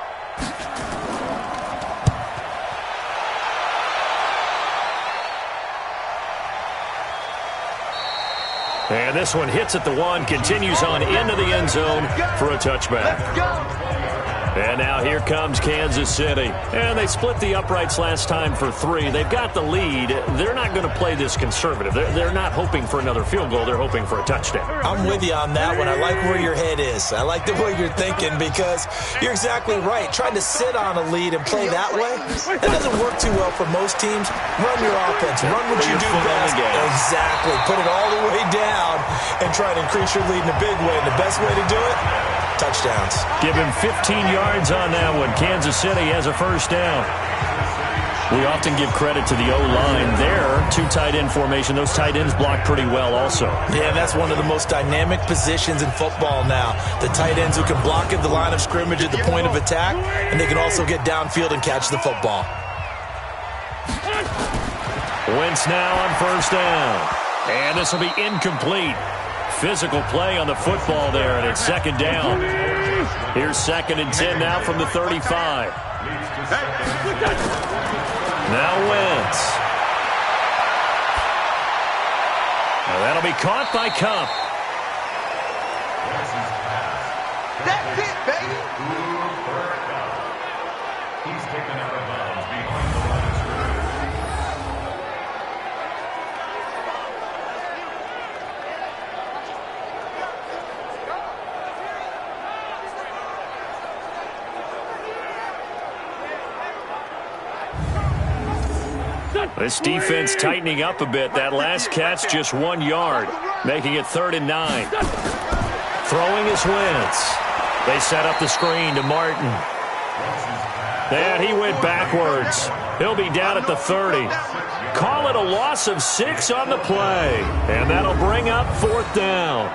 And this one hits at the 1, continues on into the end zone for a touchback. And now here comes Kansas City. And they split the uprights last time for 3. They've got the lead. They're not going to play this conservative. They're not hoping for another field goal. They're hoping for a touchdown. I'm with you on that one. I like where your head is. I like the way you're thinking because you're exactly right. Trying to sit on a lead and play that way, that doesn't work too well for most teams. Run your offense. Run what you do best. Exactly. Put it all the way down and try to increase your lead in a big way. And the best way to do it, touchdowns. Give him 15 yards on that one. Kansas City has a first down. We often give credit to the O-line there. 2 tight end formation. Those tight ends block pretty well also. Yeah, that's one of the most dynamic positions in football now. The tight ends who can block at the line of scrimmage at the point of attack, and they can also get downfield and catch the football. Wentz now on first down. And this will be incomplete. Physical play on the football there, and it's 2nd down. Here's 2nd and 10 now from the 35. Now Wentz. Now that'll be caught by Cup. That's it, baby. He's taken out of bounds behind the line of scrimmage. This defense tightening up a bit. That last catch just 1 yard, making it 3rd and 9. Throwing is Wentz. They set up the screen to Martin. And he went backwards. He'll be down at the 30. Call it a loss of 6 on the play. And that'll bring up 4th down.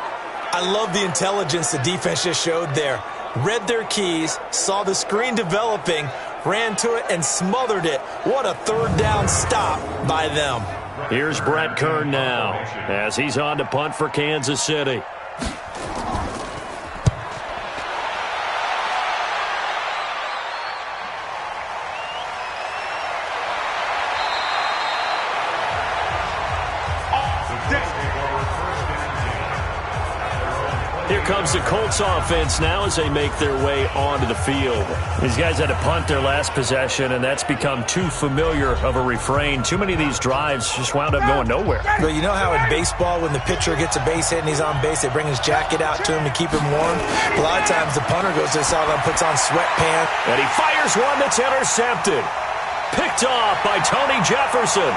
I love the intelligence the defense just showed there. Read their keys, saw the screen developing, ran to it and smothered it. What a 3rd down stop by them. Here's Brett Kern now as he's on to punt for Kansas City. Here comes comes the Colts offense now as they make their way onto the field. These guys had to punt their last possession, and that's become too familiar of a refrain. Too many of these drives just wound up going nowhere. But you know how in baseball, when the pitcher gets a base hit and he's on base, they bring his jacket out to him to keep him warm? A lot of times the punter goes to the sideline, puts on sweatpants. And he fires one that's intercepted. Picked off by Tony Jefferson.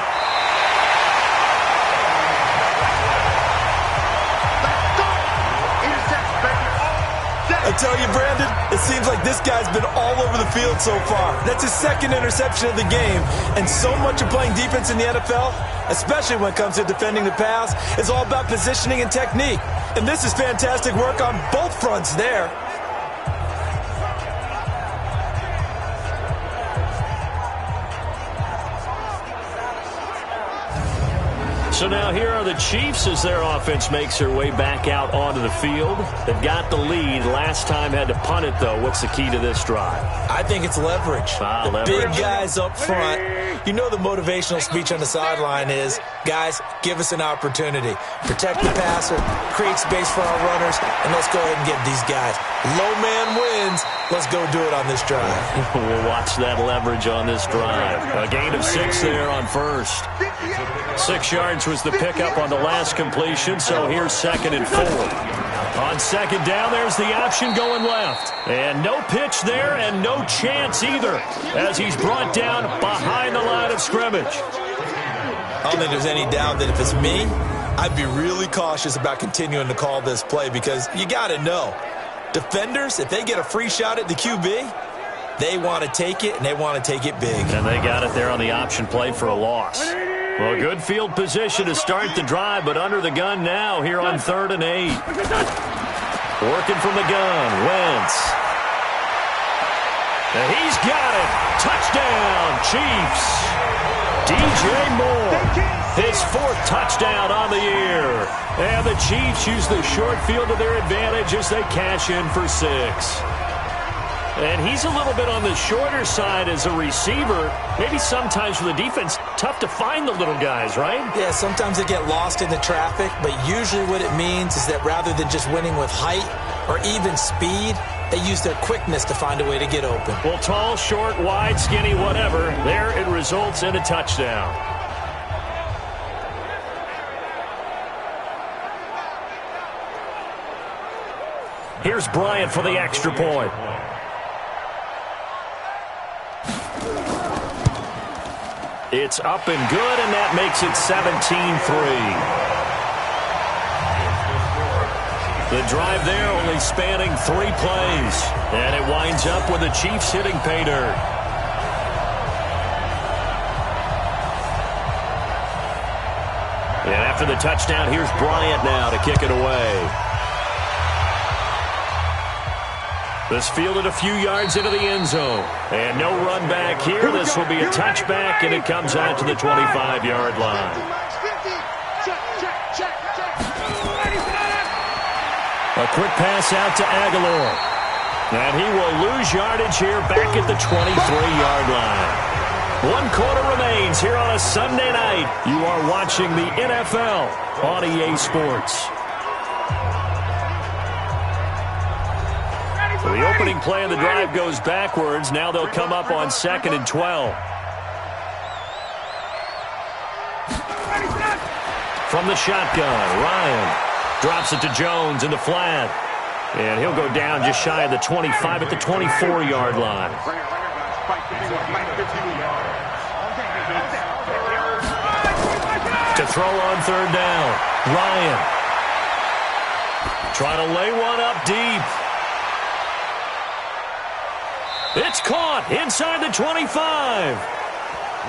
I tell you, Brandon, it seems like this guy's been all over the field so far. That's his second interception of the game. And so much of playing defense in the NFL, especially when it comes to defending the pass, is all about positioning and technique. And this is fantastic work on both fronts there. So now here are the Chiefs as their offense makes their way back out onto the field. They've got the lead. Last time had to punt it, though. What's the key to this drive? I think it's leverage. Leverage. Big guys up front. You know the motivational speech on the sideline is, guys, give us an opportunity. Protect the passer, create space for our runners, and let's go ahead and get these guys. Low man wins. Let's go do it on this drive. We'll watch that leverage on this drive. A gain of 6 there on first. 6 yards was the pickup on the last completion, so here's 2nd and 4. On 2nd down, there's the option going left. And no pitch there and no chance either as he's brought down behind the line of scrimmage. I don't think there's any doubt that if it's me, I'd be really cautious about continuing to call this play because you got to know, defenders, if they get a free shot at the QB, they want to take it, and they want to take it big. And they got it there on the option play for a loss. Well, good field position to start the drive, but under the gun now here on 3rd and 8. Working from the gun, Wentz. And he's got it. Touchdown, Chiefs. DJ Moore, his 4th touchdown on the year. And the Chiefs use the short field to their advantage as they cash in for 6. And he's a little bit on the shorter side as a receiver. Maybe sometimes for the defense, tough to find the little guys, right? Yeah, sometimes they get lost in the traffic, but usually what it means is that rather than just winning with height or even speed, they use their quickness to find a way to get open. Well, tall, short, wide, skinny, whatever, there it results in a touchdown. Here's Bryant for the extra point. It's up and good, and that makes it 17-3. The drive there only spanning 3 plays, and it winds up with the Chiefs hitting pay dirt. And after the touchdown, here's Bryant now to kick it away. This fielded a few yards into the end zone. And no run back here. This will be a touchback, and it comes out to the 25-yard line. A quick pass out to Aguilar. And he will lose yardage here back at the 23-yard line. 1 quarter remains here on a Sunday night. You are watching the NFL on EA Sports. So the opening play of the drive goes backwards. Now they'll come up on 2nd and 12. From the shotgun, Ryan drops it to Jones in the flat. And he'll go down just shy of the 25 at the 24-yard line. To throw on 3rd down, Ryan. Trying to lay one up deep. It's caught inside the 25.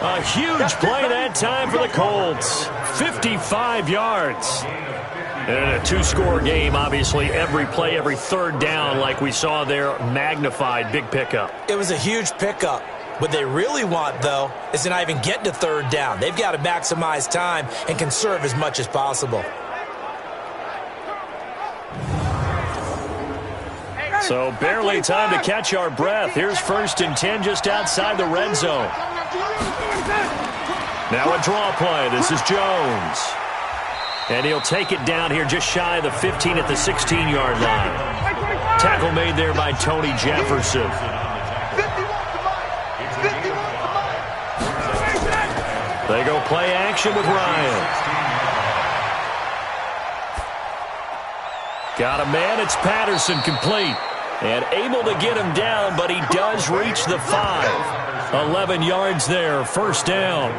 A huge play that time for the Colts. 55 yards. And a 2-score game, obviously. Every play, every 3rd down, like we saw there, magnified. Big pickup. It was a huge pickup. What they really want, though, is to not even get to 3rd down. They've got to maximize time and conserve as much as possible. So barely time to catch our breath. Here's 1st and 10 just outside the red zone. Now a draw play. This is Jones. And he'll take it down here just shy of the 15 at the 16-yard line. Tackle made there by Tony Jefferson. They go play action with Ryan. Got a man, it's Patterson, complete. And able to get him down, but he does reach the 5. 11 yards there, first down.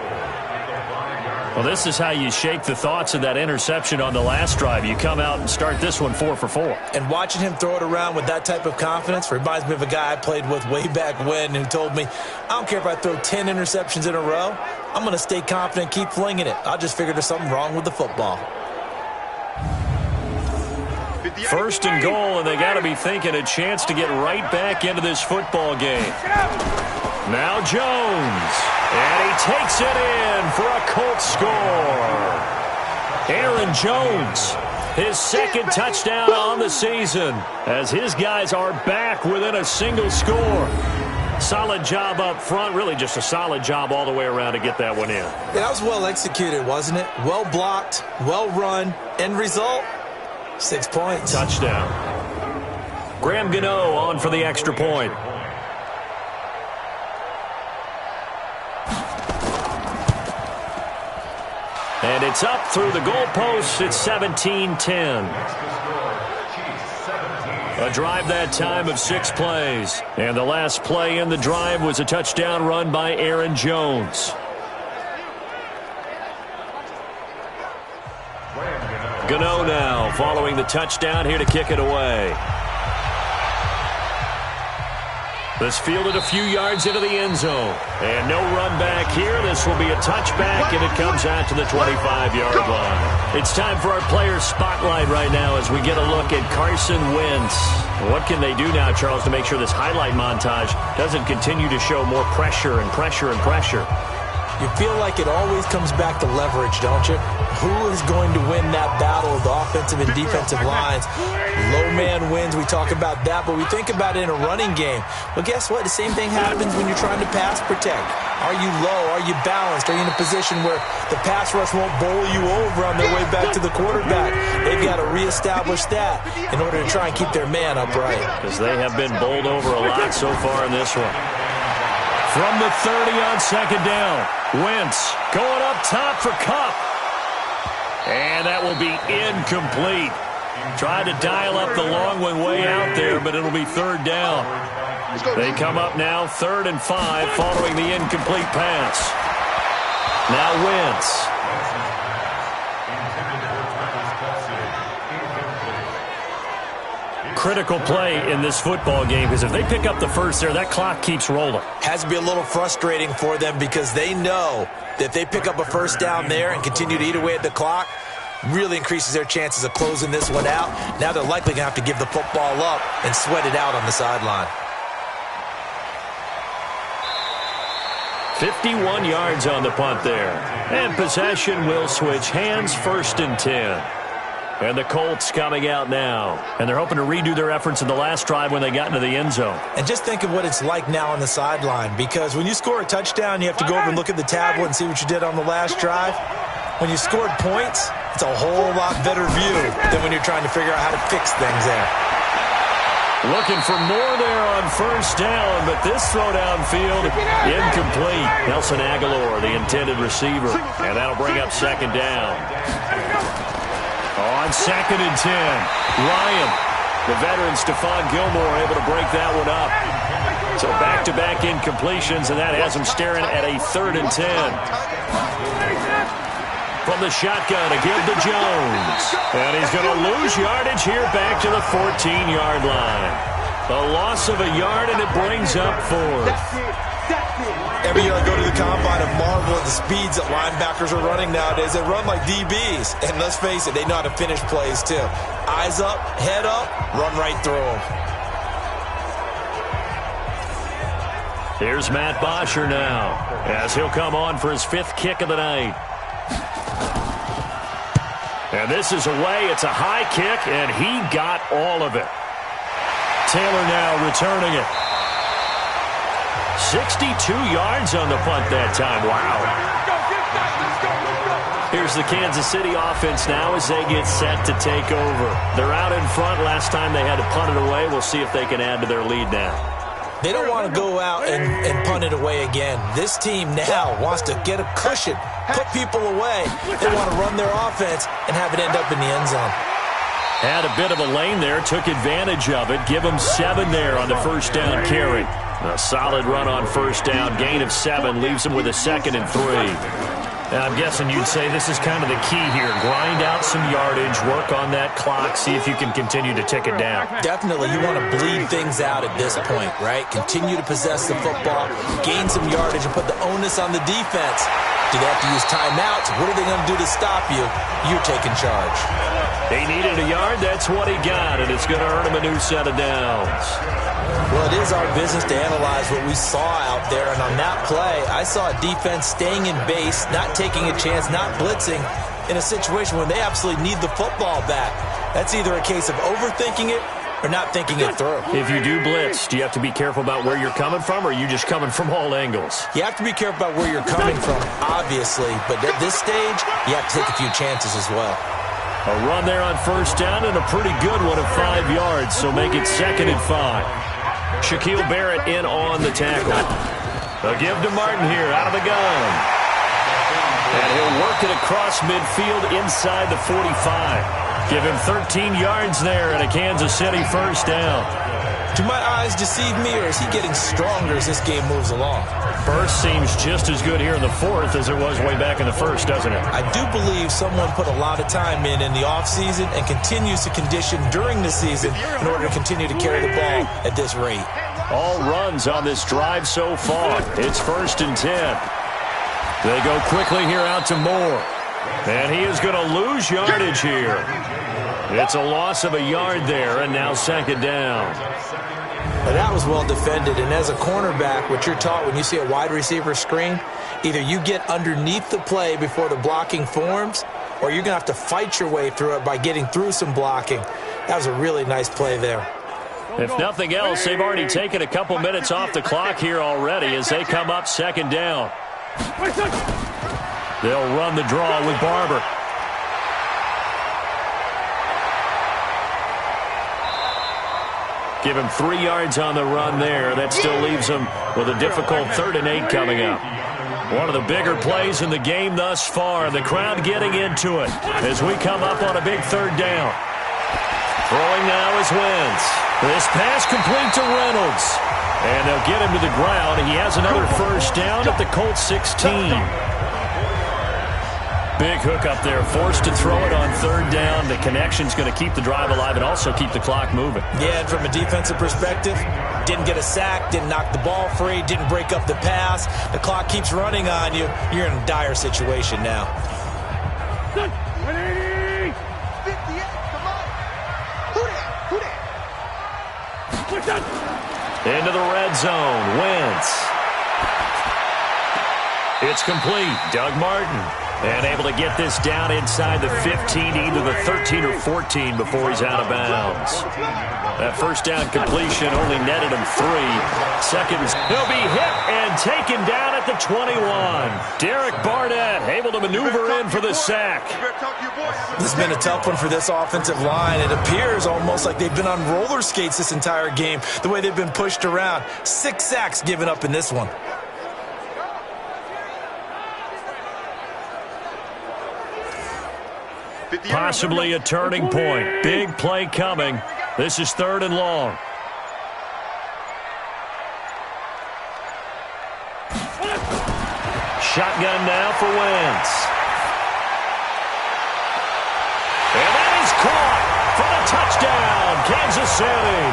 Well, this is how you shake the thoughts of that interception on the last drive. You come out and start this one 4 for 4. And watching him throw it around with that type of confidence reminds me of a guy I played with way back when who told me, I don't care if I throw 10 interceptions in a row. I'm going to stay confident, keep flinging it. I just figured there's something wrong with the football. First and goal, and they got to be thinking a chance to get right back into this football game. Now Jones, and he takes it in for a Colts score. Aaron Jones, his second touchdown on the season, as his guys are back within a single score. Solid job up front, really just a solid job all the way around to get that one in. That was well executed, wasn't it? Well blocked, well run. End result, 6 points. Touchdown. Graham Gano on for the extra point. And it's up through the goalposts. It's 17-10. A drive that time of 6 plays. And the last play in the drive was a touchdown run by Aaron Jones. Gano now following the touchdown here to kick it away. This fielded a few yards into the end zone. And no run back here. This will be a touchback, and it comes out to the 25-yard line. It's time for our player spotlight right now as we get a look at Carson Wentz. What can they do now, Charles, to make sure this highlight montage doesn't continue to show more pressure and pressure and pressure? You feel like it always comes back to leverage, don't you? Who is going to win that battle of the offensive and defensive lines? Low man wins. We talk about that, but we think about it in a running game. Well, guess what? The same thing happens when you're trying to pass protect. Are you low? Are you balanced? Are you in a position where the pass rush won't bowl you over on their way back to the quarterback? They've got to reestablish that in order to try and keep their man upright. Because they have been bowled over a lot so far in this one. From the 30 on second down, Wentz going up top for Kupp. And that will be incomplete. Tried to dial up the long one way out there, but it'll be third down. They come up now 3rd and 5 following the incomplete pass. Now Wentz. Critical play in this football game, because if they pick up the first there, that clock keeps rolling. Has to be a little frustrating for them because they know that if they pick up a first down there and continue to eat away at the clock, really increases their chances of closing this one out. Now they're likely going to have to give the football up and sweat it out on the sideline. 51 yards on the punt there. And possession will switch hands, 1st and 10. And the Colts coming out now. And they're hoping to redo their efforts in the last drive when they got into the end zone. And just think of what it's like now on the sideline, because when you score a touchdown, you have to go over and look at the tablet and see what you did on the last drive. When you scored points, it's a whole lot better view than when you're trying to figure out how to fix things there. Looking for more there on first down, but this throw downfield incomplete. Nelson Aguilar, the intended receiver, and that'll bring up second down. On 2nd and 10, Ryan, the veteran Stephon Gilmore, able to break that one up. So back-to-back incompletions, and that has him staring at a 3rd and 10. From the shotgun to give to Jones. And he's going to lose yardage here back to the 14-yard line. A loss of a yard, and it brings up 4th. Every year I go to the combine and marvel at the speeds that linebackers are running nowadays. They run like DBs. And let's face it, they know how to finish plays too. Eyes up, head up, run right through them. Here's Matt Bosher now, as he'll come on for his 5th kick of the night. And this is away. It's a high kick, and he got all of it. Taylor now returning it. 62 yards on the punt that time. Wow. Here's the Kansas City offense now as they get set to take over. They're out in front. Last time they had to punt it away. We'll see if they can add to their lead now. They don't want to go out and punt it away again. This team now wants to get a cushion, put people away. They want to run their offense and have it end up in the end zone. Had a bit of a lane there, took advantage of it. Give them 7 there on the first down carry. A solid run on first down, gain of 7, leaves them with a 2nd and 3. Now, I'm guessing you'd say this is kind of the key here. Grind out some yardage, work on that clock, see if you can continue to tick it down. Definitely. You want to bleed things out at this point, right? Continue to possess the football, gain some yardage, and put the onus on the defense. Do they have to use timeouts? What are they going to do to stop you? You're taking charge. He needed a yard. That's what he got, and it's going to earn him a new set of downs. Well, it is our business to analyze what we saw out there, and on that play, I saw a defense staying in base, not taking a chance, not blitzing in a situation where they absolutely need the football back. That's either a case of overthinking it or not thinking it through. If you do blitz, do you have to be careful about where you're coming from, or are you just coming from all angles? You have to be careful about where you're coming from, obviously, but at this stage, you have to take a few chances as well. A run there on first down and a pretty good one of 5 yards, so make it 2nd and 5. Shaquille Barrett in on the tackle. They'll give to Martin here out of the gun. And he'll work it across midfield inside the 45. Give him 13 yards there and a Kansas City first down. Do my eyes deceive me, or is he getting stronger as this game moves along? Burst seems just as good here in the 4th as it was way back in the 1st, doesn't it? I do believe someone put a lot of time in the offseason and continues to condition during the season in order to continue to carry the ball at this rate. All runs on this drive so far. It's 1st and 10. They go quickly here out to Moore. And he is going to lose yardage here. It's a loss of a yard there, and now 2nd down. Well, that was well defended, and as a cornerback, what you're taught when you see a wide receiver screen, either you get underneath the play before the blocking forms, or you're going to have to fight your way through it by getting through some blocking. That was a really nice play there. If nothing else, they've already taken a couple minutes off the clock here already as they come up 2nd down. They'll run the draw with Barber. Give him 3 yards on the run there. That still leaves him with a difficult 3rd and 8 coming up. One of the bigger plays in the game thus far. The crowd getting into it as we come up on a big 3rd down. Throwing now is Wentz. This pass complete to Reynolds. And they'll get him to the ground. He has another first down at the Colts 16. Big hook up there, forced to throw it on 3rd down. The connection's going to keep the drive alive and also keep the clock moving. Yeah, and from a defensive perspective, didn't get a sack, didn't knock the ball free, didn't break up the pass. The clock keeps running on you. You're in a dire situation now. 180! 58, come on! Who that? Into the red zone, Wentz. It's complete. Doug Martin. And able to get this down inside the 15, either the 13 or 14 before he's out of bounds. That first down completion only netted him 3 seconds. He'll be hit and taken down at the 21. Derek Barnett able to maneuver in for the sack. This has been a tough one for this offensive line. It appears almost like they've been on roller skates this entire game, the way they've been pushed around. 6 sacks given up in this one. Possibly a turning point. Big play coming. This is 3rd and long. Shotgun now for Wentz. And that is caught for the touchdown, Kansas City.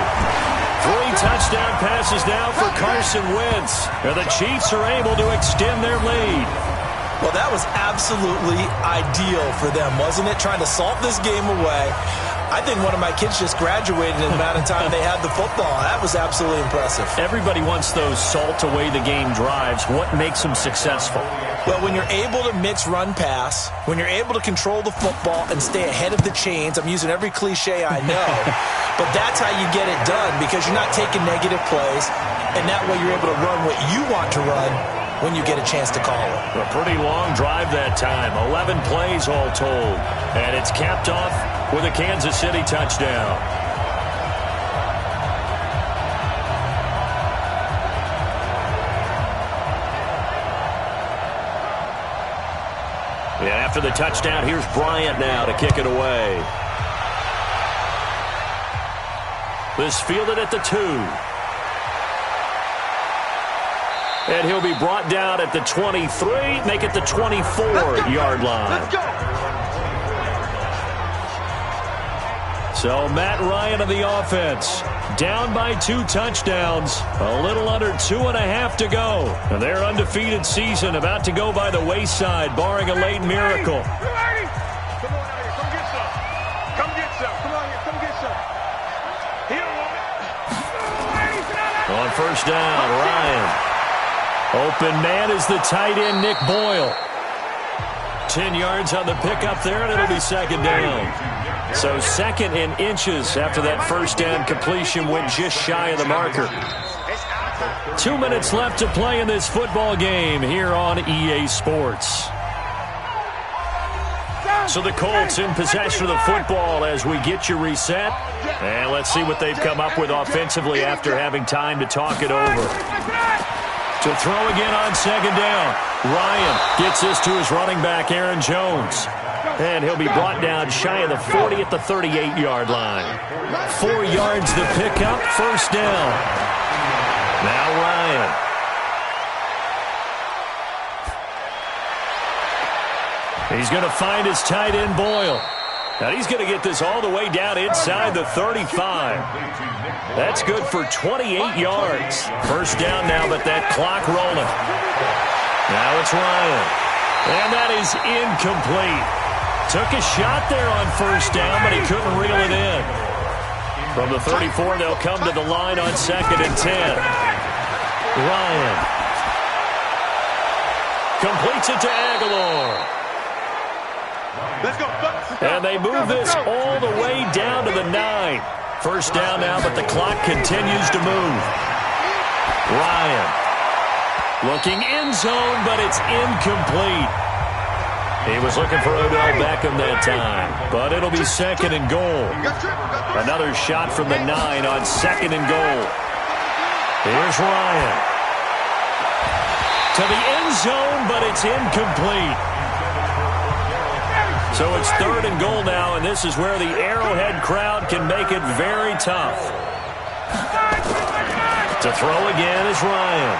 3 touchdown passes now for Carson Wentz. And the Chiefs are able to extend their lead. Well, that was absolutely ideal for them, wasn't it? Trying to salt this game away. I think one of my kids just graduated in the amount of time they had the football. That was absolutely impressive. Everybody wants those salt-away-the-game drives. What makes them successful? Well, when you're able to mix run-pass, when you're able to control the football and stay ahead of the chains, I'm using every cliche I know, but that's how you get it done because you're not taking negative plays, and that way you're able to run what you want to run when you get a chance to call it. A pretty long drive that time. 11 plays all told. And it's capped off with a Kansas City touchdown. And after the touchdown, here's Bryant now to kick it away. This fielded at the 2. And he'll be brought down at the 23, make it the 24-yard line. Let's go. So Matt Ryan of the offense, down by 2 touchdowns, a little under 2.5 to go. And their undefeated season about to go by the wayside, barring a late miracle. Come on out here. Come get some. Come get some. Come on here. Come get some. He don't want it. On first down, Ryan. Open man is the tight end, Nick Boyle. 10 yards on the pickup there, and it'll be second down. So second in inches after that first down completion went just shy of the marker. 2 minutes left to play in this football game here on EA Sports. So the Colts in possession of the football as we get you reset. And let's see what they've come up with offensively after having time to talk it over. To throw again on second down. Ryan gets this to his running back, Aaron Jones. And he'll be brought down shy of the 40 at the 38-yard line. 4 yards the pickup, first down. Now Ryan. He's going to find his tight end, Boyle. Now he's going to get this all the way down inside the 35. That's good for 28 yards. First down now, but that clock rolling. Now it's Ryan. And that is incomplete. Took a shot there on first down, but he couldn't reel it in. From the 34, they'll come to the line on second and 10. Ryan. Completes it to Aguilar. Let's go. And they move this all the way down to the 9. First down now, but the clock continues to move. Ryan. Looking end zone, but it's incomplete. He was looking for Odell Beckham that time, but it'll be second and goal. Another shot from the 9 on second and goal. Here's Ryan. To the end zone, but it's incomplete. So it's third and goal now, and this is where the Arrowhead crowd can make it very tough. To throw again is Ryan.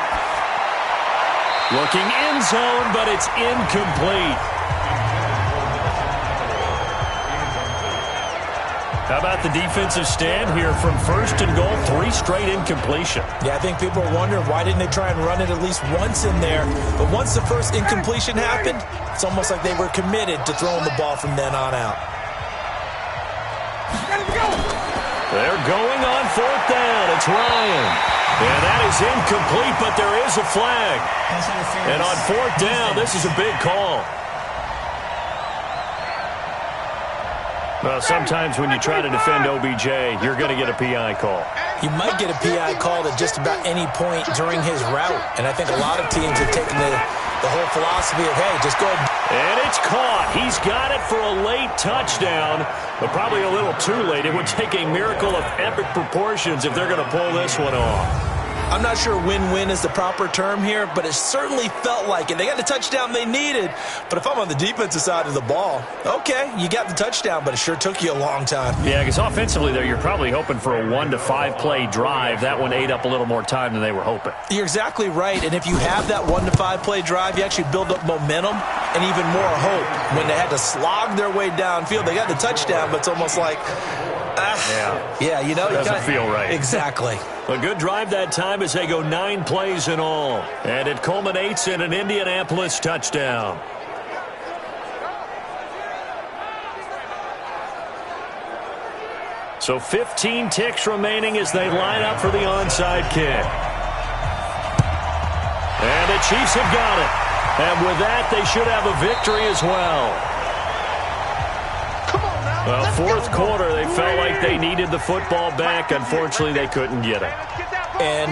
Looking end zone, but it's incomplete. How about the defensive stand here from first and goal, 3 straight incompletion? Yeah, I think people are wondering why didn't they try and run it at least once in there. But once the first incompletion happened, it's almost like they were committed to throwing the ball from then on out. They're going on fourth down. It's Ryan. And that is incomplete, but there is a flag. And on fourth down, this is a big call. Well, sometimes when you try to defend OBJ, you're going to get a PI call. You might get a PI call at just about any point during his route. And I think a lot of teams have taken the whole philosophy of, hey, just go ahead. And it's caught. He's got it for a late touchdown, but probably a little too late. It would take a miracle of epic proportions if they're going to pull this one off. I'm not sure win-win is the proper term here, but it certainly felt like it. They got the touchdown they needed, but if I'm on the defensive side of the ball, okay, you got the touchdown, but it sure took you a long time. Yeah, because offensively there, you're probably hoping for a 1 to 5 play drive. That one ate up a little more time than they were hoping. You're exactly right, and if you have that 1 to 5 play drive, you actually build up momentum and even more hope. When they had to slog their way downfield, they got the touchdown, but it's almost like, yeah, you know, doesn't feel right. Exactly. A good drive that time as they go 9 plays in all. And it culminates in an Indianapolis touchdown. So 15 ticks remaining as they line up for the onside kick. And the Chiefs have got it. And with that, they should have a victory as well. Well, fourth quarter, they felt like they needed the football back. Unfortunately, they couldn't get it. And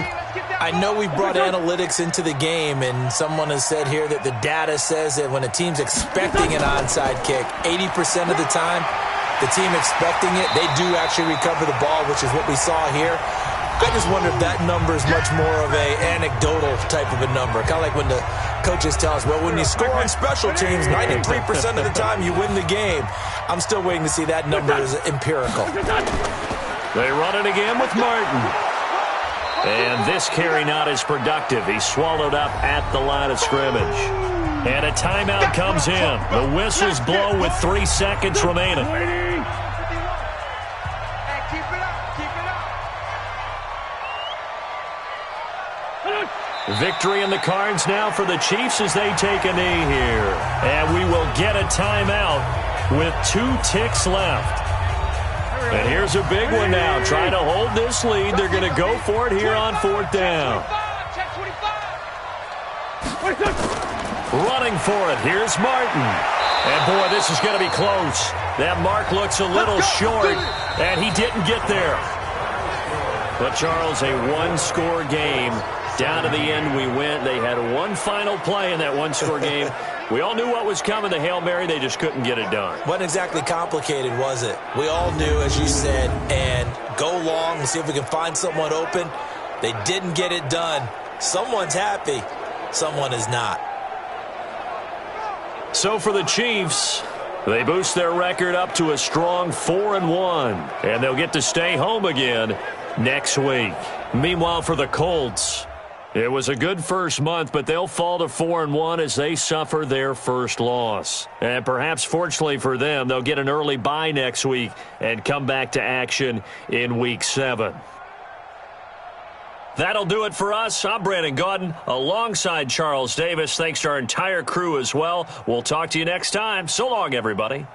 I know we brought analytics into the game, and someone has said here that the data says that when a team's expecting an onside kick, 80% of the time, the team expecting it, they do actually recover the ball, which is what we saw here. I just wonder if that number is much more of a anecdotal type of a number. Kind of like when the coaches tell us, well, when you score on special teams, 93% of the time you win the game. I'm still waiting to see that number is empirical. They run it again with Martin. And this carry not as productive. He's swallowed up at the line of scrimmage. And a timeout comes in. The whistles blow with 3 seconds remaining. Victory in the cards now for the Chiefs as they take a knee here. And we will get a timeout with 2 ticks left. And here's a big one now. Trying to hold this lead. They're going to go for it here on 4th down. Running for it. Here's Martin. And, boy, this is going to be close. That mark looks a little short, and he didn't get there. But, Charles, a one-score game. Down to the end we went. They had one final play in that one-score game. We all knew what was coming, the Hail Mary. They just couldn't get it done. Wasn't exactly complicated, was it? We all knew, as you said, and go long and see if we can find someone open. They didn't get it done. Someone's happy. Someone is not. So for the Chiefs, they boost their record up to a strong 4-1, and they'll get to stay home again next week. Meanwhile, for the Colts, it was a good first month, but they'll fall to 4-1 as they suffer their first loss. And perhaps fortunately for them, they'll get an early bye next week and come back to action in Week 7. That'll do it for us. I'm Brandon Gaudin alongside Charles Davis. Thanks to our entire crew as well. We'll talk to you next time. So long, everybody.